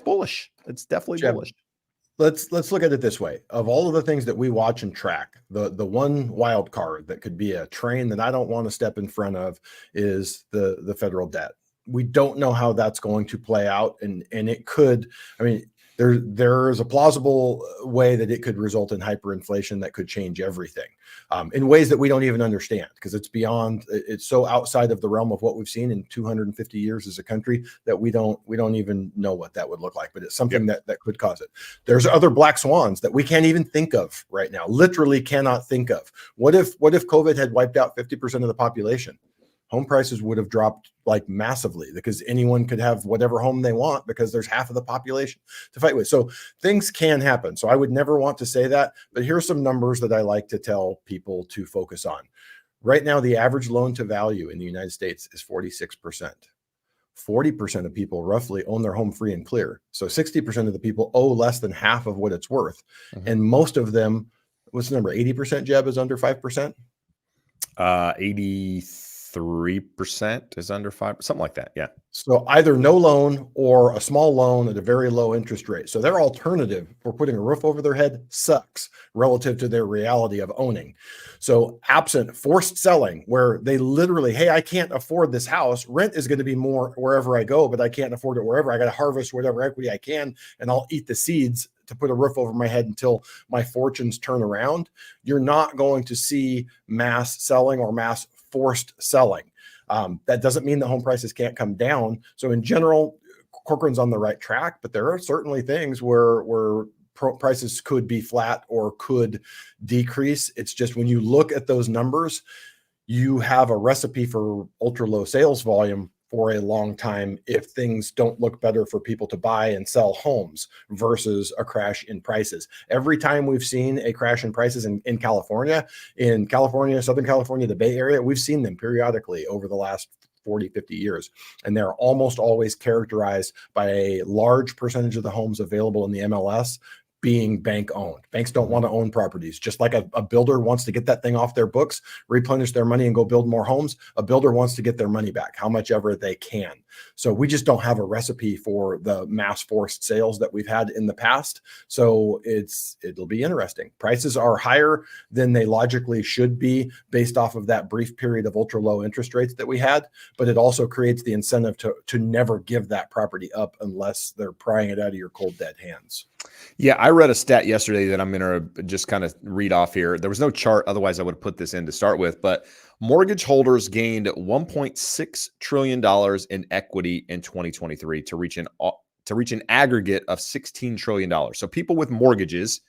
bullish. It's definitely bullish. Let's look at it this way. Of all of the things that we watch and track, the one wild card that could be a train that I don't want to step in front of is the federal debt. we don't know how that's going to play out, and it could. I mean, there is a plausible way that it could result in hyperinflation that could change everything in ways that we don't even understand, because it's so outside of the realm of what we've seen in 250 years as a country that we don't even know what that would look like. But it's something that could cause it. There's other black swans that we can't even think of right now, literally cannot think of. What if COVID had wiped out 50% of the population? Home prices would have dropped like massively, because anyone could have whatever home they want because there's half of the population to fight with. So things can happen. So I would never want to say that, but here's some numbers that I like to tell people to focus on. Right now, the average loan to value in the United States is 46%. 40% of people roughly own their home free and clear. So 60% of the people owe less than half of what it's worth. Mm-hmm. And most of them, what's the number? 80%, Jeb, is under 5%? 83% is under 5%, something like that. Yeah. So either no loan or a small loan at a very low interest rate. So their alternative for putting a roof over their head sucks relative to their reality of owning. So absent forced selling, where they literally, hey, I can't afford this house. Rent is going to be more wherever I go, but I can't afford it wherever. I got to harvest whatever equity I can, and I'll eat the seeds to put a roof over my head until my fortunes turn around. You're not going to see mass selling or mass forced selling. That doesn't mean the home prices can't come down. So in general, Corcoran's on the right track, but there are certainly things where prices could be flat or could decrease. It's just when you look at those numbers, you have a recipe for ultra low sales volume for a long time if things don't look better for people to buy and sell homes versus a crash in prices. Every time we've seen a crash in prices in California, Southern California, the Bay Area, we've seen them periodically over the last 40, 50 years. And they're almost always characterized by a large percentage of the homes available in the MLS being bank owned. Banks don't want to own properties. Just like a builder wants to get that thing off their books, replenish their money and go build more homes, a builder wants to get their money back, how much ever they can. So we just don't have a recipe for the mass forced sales that we've had in the past. So it'll be interesting. Prices are higher than they logically should be based off of that brief period of ultra low interest rates that we had, but it also creates the incentive to never give that property up unless they're prying it out of your cold dead hands. Yeah, I read a stat yesterday that I'm going to just kind of read off here. There was no chart, otherwise I would have put this in to start with, but mortgage holders gained $1.6 trillion in equity in 2023 to reach an aggregate of $16 trillion. So people with mortgages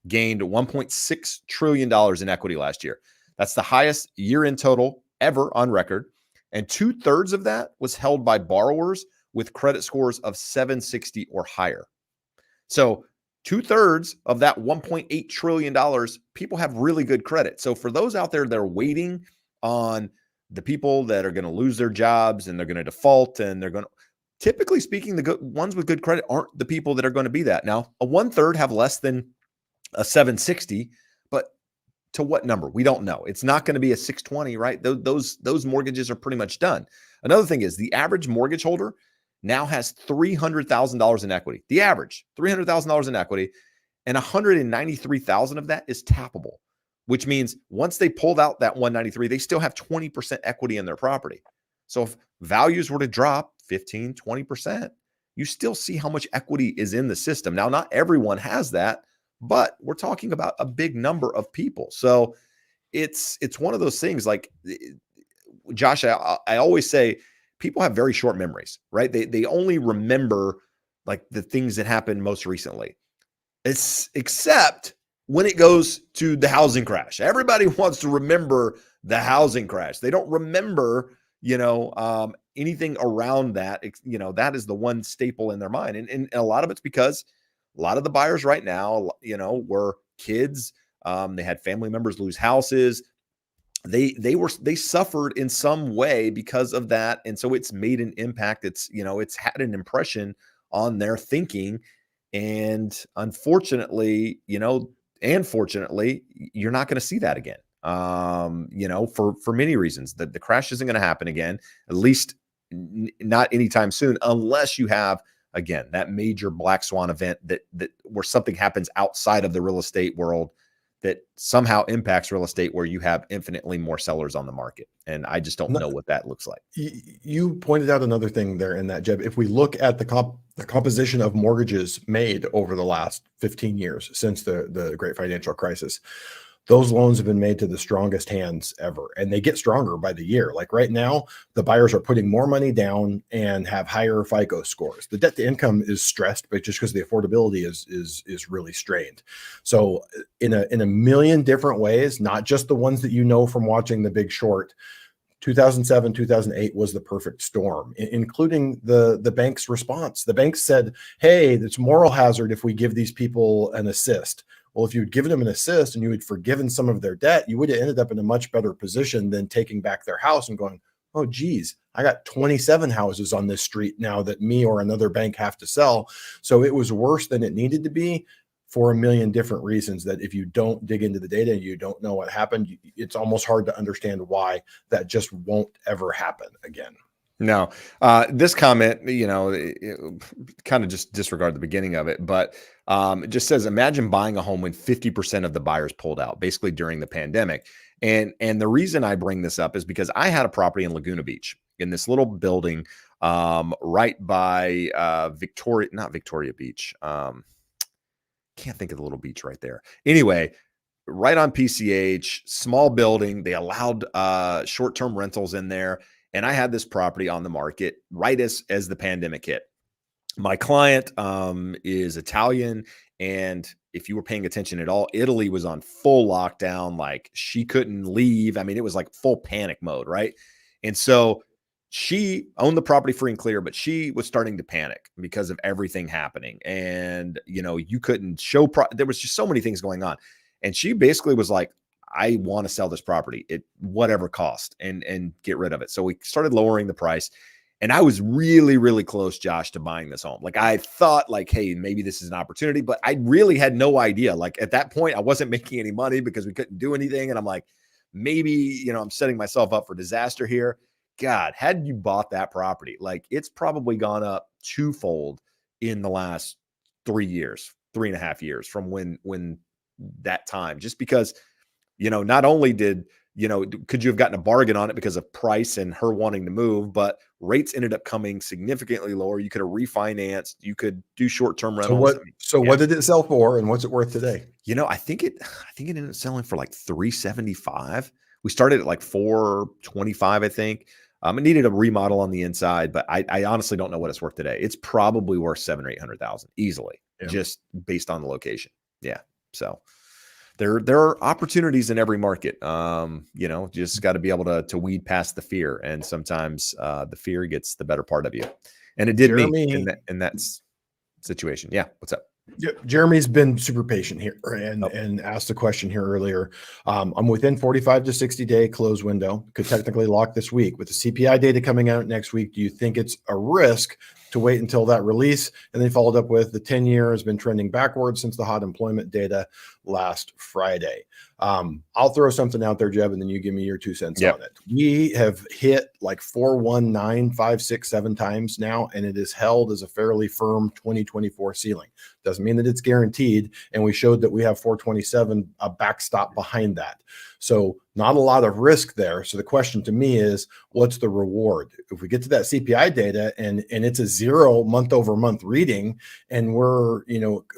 gained $1.6 trillion in equity last year. That's the highest year-end total ever on record. And 2/3 of that was held by borrowers with credit scores of 760 or higher. So 2/3 of that $1.8 trillion, people have really good credit. So for those out there that are waiting on the people that are going to lose their jobs and they're going to default and they're going to, typically speaking, the ones with good credit aren't the people that are going to be that. Now, a 1/3 have less than a 760, but to what number? We don't know. It's not going to be a 620, right? Those mortgages are pretty much done. Another thing is the average mortgage holder now has $300,000 in equity. The average, $300,000 in equity, and $193,000 of that is tappable, which means once they pulled out that 193, they still have 20% equity in their property. So if values were to drop 15, 20%, you still see how much equity is in the system. Now, not everyone has that, but we're talking about a big number of people. So it's one of those things like, Josh, I always say, people have very short memories, right? They only remember like the things that happened most recently. Except when it goes to the housing crash. Everybody wants to remember the housing crash. They don't remember, anything around that. That is the one staple in their mind. And a lot of it's because a lot of the buyers right now, were kids. They had family members lose houses. They suffered in some way because of that. And so it's made an impact. It's had an impression on their thinking. And unfortunately, fortunately, you're not going to see that again. For many reasons. The crash isn't going to happen again, at least not anytime soon, unless you have, again, that major black swan event that where something happens outside of the real estate world that somehow impacts real estate where you have infinitely more sellers on the market. And I just don't know what that looks like. You pointed out another thing there in that, Jeb. If we look at the composition of mortgages made over the last 15 years since the great financial crisis, those loans have been made to the strongest hands ever, and they get stronger by the year. Like right now, the buyers are putting more money down and have higher FICO scores. The debt to income is stressed, but just because the affordability is really strained. So in a million different ways, not just the ones that you know from watching The Big Short, 2007, 2008 was the perfect storm, including the bank's response. The bank said, hey, it's moral hazard if we give these people an assist. Well, if you'd given them an assist and you had forgiven some of their debt, you would have ended up in a much better position than taking back their house and going, oh, geez, I got 27 houses on this street now that me or another bank have to sell. So it was worse than it needed to be for a million different reasons that if you don't dig into the data and you don't know what happened, it's almost hard to understand why that just won't ever happen again. No, this comment, kind of just disregard the beginning of it, but it just says, imagine buying a home when 50% of the buyers pulled out, basically during the pandemic. And the reason I bring this up is because I had a property in Laguna Beach in this little building right by not Victoria Beach. Can't think of the little beach right there. Anyway, right on PCH, small building. They allowed short-term rentals in there. And I had this property on the market right as the pandemic hit. My client is Italian. And if you were paying attention at all, Italy was on full lockdown. Like she couldn't leave. I mean, it was like full panic mode, right? And so she owned the property free and clear, but she was starting to panic because of everything happening. And, you couldn't show, there was just so many things going on. And she basically was like, I want to sell this property at whatever cost and get rid of it. So we started lowering the price. And I was really, really close, Josh, to buying this home. Like I thought like, hey, maybe this is an opportunity, but I really had no idea. Like at that point, I wasn't making any money because we couldn't do anything. And I'm like, maybe, I'm setting myself up for disaster here. God, had you bought that property, like it's probably gone up twofold in the last 3 years, 3.5 years from when that time, just because not only could you have gotten a bargain on it because of price and her wanting to move, but rates ended up coming significantly lower. You could have refinanced. You could do short-term rentals. What did it sell for, and what's it worth today? I think it ended up selling for like $375. We started at like $425, I think. It needed a remodel on the inside, but I honestly don't know what it's worth today. It's probably worth $700,000 or $800,000 easily, just based on the location. Yeah, so. There are opportunities in every market. Just got to be able to weed past the fear. And sometimes the fear gets the better part of you. And it did me in that situation. Yeah. What's up? Jeremy's been super patient here and asked a question here earlier. I'm within 45 to 60 day close window, could technically lock this week. With the CPI data coming out next week, do you think it's a risk to wait until that release? And they followed up with the 10-year has been trending backwards since the hot employment data last Friday. I'll throw something out there, Jeb, and then you give me your 2 cents on it. We have hit like 419, 5, 6, 7 times now, and it is held as a fairly firm 2024 ceiling. Doesn't mean that it's guaranteed. And we showed that we have 427, a backstop behind that. So not a lot of risk there. So the question to me is, what's the reward? If we get to that CPI data and it's a 0 month over month reading, and we're,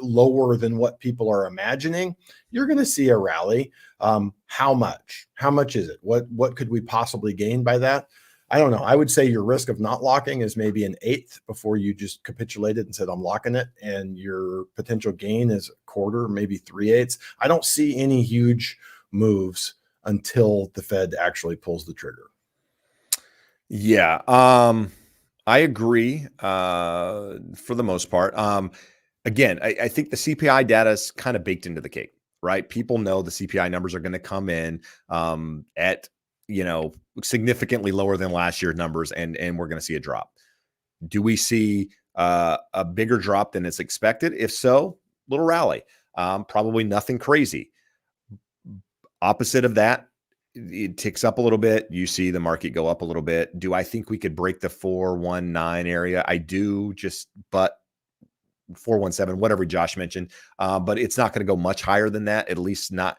lower than what people are imagining, you're going to see a rally. How much? How much is it? What could we possibly gain by that? I don't know. I would say your risk of not locking is maybe an 1/8 before you just capitulated and said, I'm locking it. And your potential gain is 1/4, maybe 3/8. I don't see any huge moves until the Fed actually pulls the trigger. Yeah. I agree for the most part. Again, I think the CPI data is kind of baked into the cake, right? People know the CPI numbers are going to come in at, significantly lower than last year's numbers, and we're going to see a drop. Do we see a bigger drop than it's expected? If so, little rally. Probably nothing crazy. Opposite of that, it ticks up a little bit. You see the market go up a little bit. Do I think we could break the 419 area? I do, but 417, whatever Josh mentioned. But it's not going to go much higher than that, at least not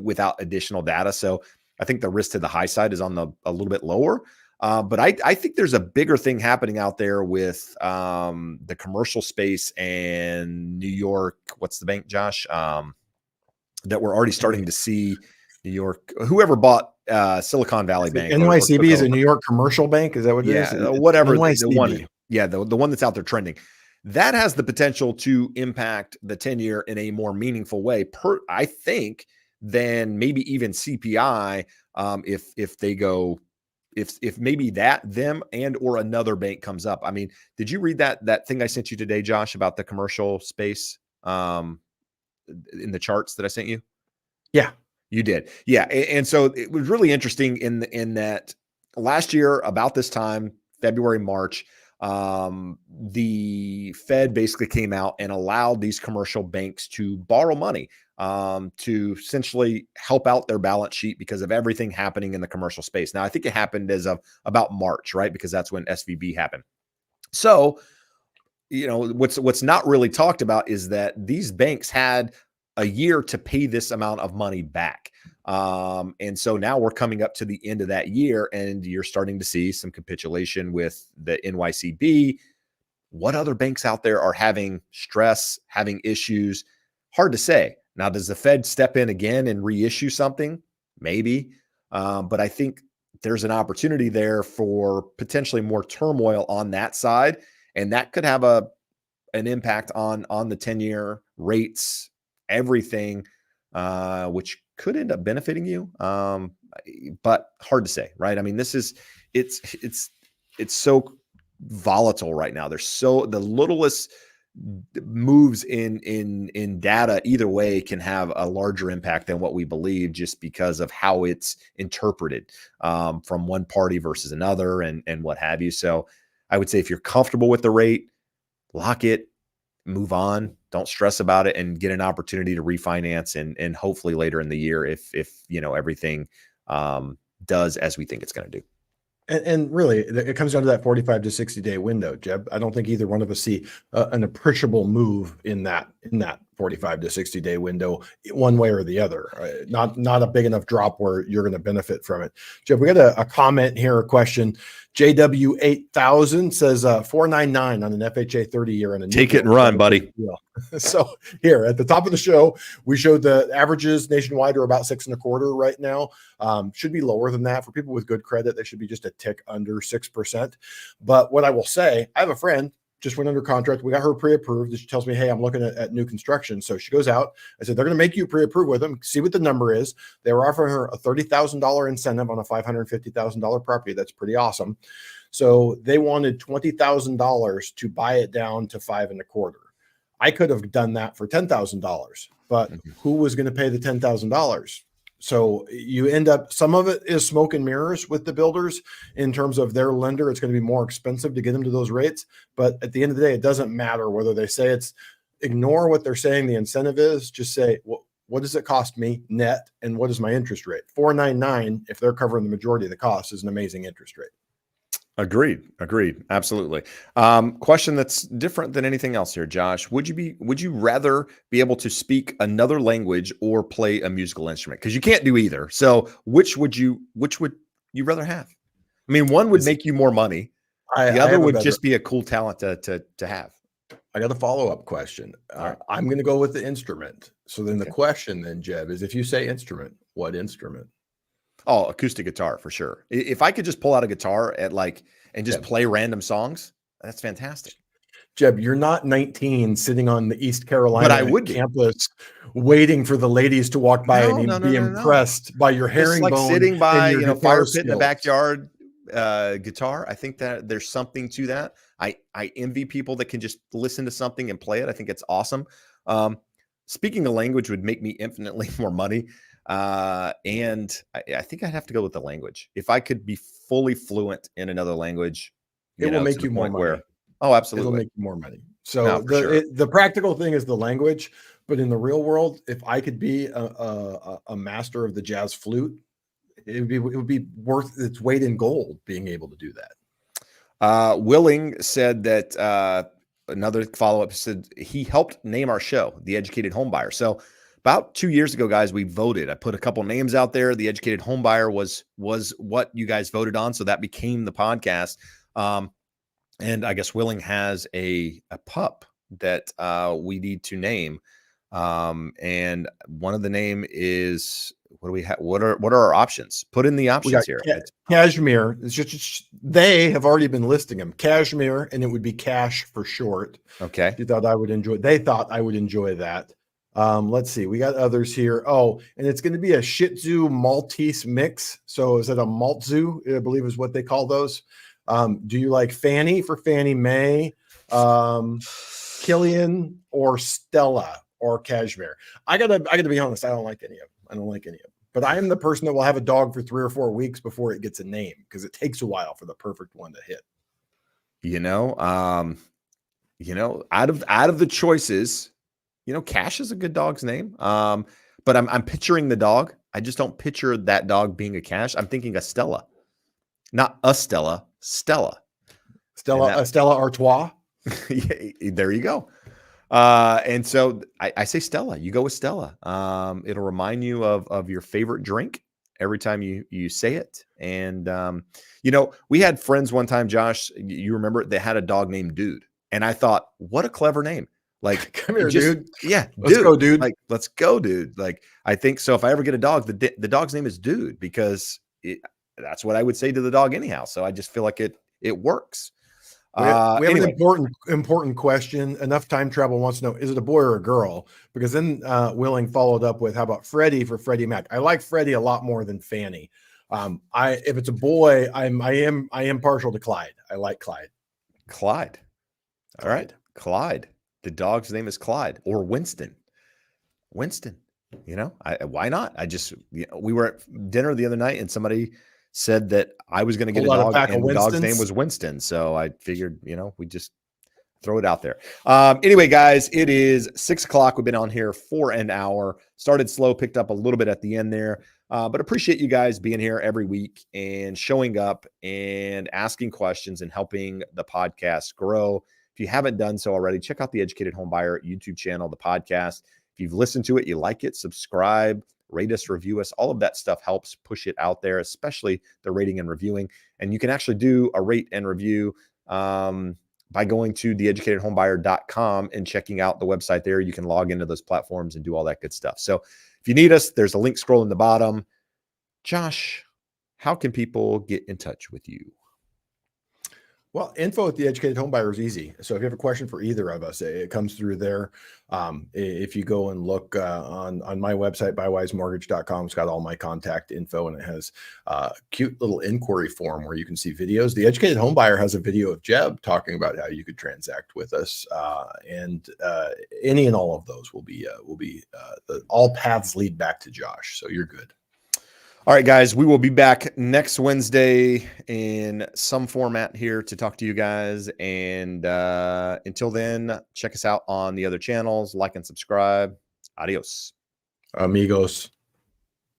without additional data. So I think the risk to the high side is on a little bit lower. But I think there's a bigger thing happening out there with the commercial space and New York. What's the bank, Josh? That we're already starting to see New York, whoever bought Silicon Valley Bank. NYCB is a New York commercial bank. Is that what it is? Whatever. NYCB. The one, the one that's out there trending. That has the potential to impact the 10-year in a more meaningful way, I think, than maybe even CPI. If they go, if maybe them and or another bank comes up. I mean, did you read that thing I sent you today, Josh, about the commercial space in the charts that I sent you? Yeah, you did. Yeah, and so it was really interesting in that last year about this time, February, March. The Fed basically came out and allowed these commercial banks to borrow money to essentially help out their balance sheet because of everything happening in the commercial space. Now, I think it happened as of about March, right? Because that's when SVB happened. So, what's not really talked about is that these banks had a year to pay this amount of money back. And so now we're coming up to the end of that year and you're starting to see some capitulation with the NYCB. What other banks out there are having stress, having issues? Hard to say. Now, does the Fed step in again and reissue something? Maybe. But I think there's an opportunity there for potentially more turmoil on that side. And that could have an impact on the 10-year rates, everything, which could end up benefiting you. But hard to say, right? I mean, it's so volatile right now. There's the littlest moves in data either way can have a larger impact than what we believe just because of how it's interpreted from one party versus another and what have you. So I would say if you're comfortable with the rate, lock it, move on, don't stress about it, and get an opportunity to refinance and hopefully later in the year if everything does as we think it's going to do. And really, it comes down to that 45 to 60-day window, Jeb. I don't think either one of us see an appreciable move in that 45 to 60-day window, one way or the other. Not a big enough drop where you're going to benefit from it. Jeb, we got a comment here, a question. JW8000 says 499 on an FHA 30-year and a take it and run, buddy. So here at the top of the show, we showed the averages nationwide are about 6.25 right now. Should be lower than that for people with good credit. They should be just a tick under 6%. But what I will say, I have a friend just went under contract. We got her pre-approved. She tells me, hey, I'm looking at new construction. So she goes out. I said, they're going to make you pre-approved with them. See what the number is. They were offering her a $30,000 incentive on a $550,000 property. That's pretty awesome. So they wanted $20,000 to buy it down to 5.25. I could have done that for $10,000, but who was going to pay the $10,000? So you end up, some of it is smoke and mirrors with the builders in terms of their lender. It's going to be more expensive to get them to those rates. But at the end of the day, it doesn't matter whether they say ignore what they're saying the incentive is. Just say, what does it cost me net? And what is my interest rate? 4.99, if they're covering the majority of the cost, is an amazing interest rate. Agreed. Absolutely. Question that's different than anything else here, Josh. Would you rather be able to speak another language or play a musical instrument? Because you can't do either. So which would you rather have? I mean, one would make you more money. The other would just be a cool talent to have. I got a follow-up question. Right. I'm going to go with the instrument. So then the question then, Jeb, is if you say instrument, what instrument? Oh, acoustic guitar for sure. If I could just pull out a guitar and just play random songs, that's fantastic. Jeb, you're not 19 sitting on the East Carolina campus waiting for the ladies to walk by and be impressed by your herringbone. Just like sitting by fire pit in the backyard guitar. I think that there's something to that. I envy people that can just listen to something and play it. I think it's awesome. Speaking a language would make me infinitely more money. And I think I'd have to go with the language. If I could be fully fluent in another language, it will make you more money. Absolutely. It'll make you more money. So the practical thing is the language, but in the real world, if I could be a master of the jazz flute, it would be worth its weight in gold being able to do that. Willing said that, another follow-up said he helped name our show, The Educated Home Buyer. So about 2 years ago, guys, we voted. I put a couple names out there. The Educated Homebuyer was what you guys voted on, so that became the podcast. And I guess Willing has a pup that we need to name. And one of the name is, what do we have? What are our options? Put in the options here. Cashmere. It's just they have already been listing them. Cashmere, and it would be Cash for short. Okay. They thought I would enjoy that. Let's see. We got others here. Oh, and it's going to be a Shih Tzu Maltese mix. So is it a Maltzu? I believe is what they call those. Do you like Fanny for Fannie Mae, Killian, or Stella, or Cashmere? I gotta be honest. I don't like any of them. But I am the person that will have a dog for 3 or 4 weeks before it gets a name, because it takes a while for the perfect one to hit. Out of the choices, Cash is a good dog's name. But I'm picturing the dog. I just don't picture that dog being a Cash. I'm thinking a Stella, not a Stella. Stella Artois. Yeah, there you go. And so I say Stella. You go with Stella. It'll remind you of your favorite drink every time you say it. And we had friends one time, Josh. You remember, they had a dog named Dude, and I thought, what a clever name. Like, come here, dude. Yeah, let's go, dude. Like, let's go, dude. Like, I think so. If I ever get a dog, the dog's name is Dude, because that's what I would say to the dog anyhow. So I just feel like it works. We have an important question. Enough Time Travel wants to know, is it a boy or a girl? Because then Willing followed up with, how about Freddie for Freddie Mac? I like Freddie a lot more than Fanny. If it's a boy, I am partial to Clyde. I like Clyde. Clyde. All right. Clyde. The dog's name is Clyde, or Winston. Winston. Why not? We were at dinner the other night, and somebody said that I was going to get a dog, and the dog's name was Winston. So I figured, we just throw it out there. Anyway, guys, it is 6:00. We've been on here for an hour. Started slow, picked up a little bit at the end there. But appreciate you guys being here every week and showing up and asking questions and helping the podcast grow. If you haven't done so already, check out the Educated Homebuyer YouTube channel, the podcast. If you've listened to it, you like it, subscribe, rate us, review us. All of that stuff helps push it out there, especially the rating and reviewing. And you can actually do a rate and review by going to theeducatedhomebuyer.com and checking out the website there. You can log into those platforms and do all that good stuff. So if you need us, there's a link scrolling the bottom. Josh, how can people get in touch with you? Well, info at the Educated Homebuyer is easy. So if you have a question for either of us, it comes through there. If you go and look on my website, bywisemortgage.com, it's got all my contact info, and it has a cute little inquiry form where you can see videos. The Educated Homebuyer has a video of Jeb talking about how you could transact with us, and any and all of those will be all paths lead back to Josh. So you're good. All right, guys, we will be back next Wednesday in some format here to talk to you guys. And until then, check us out on the other channels, like and subscribe. Adios. Amigos.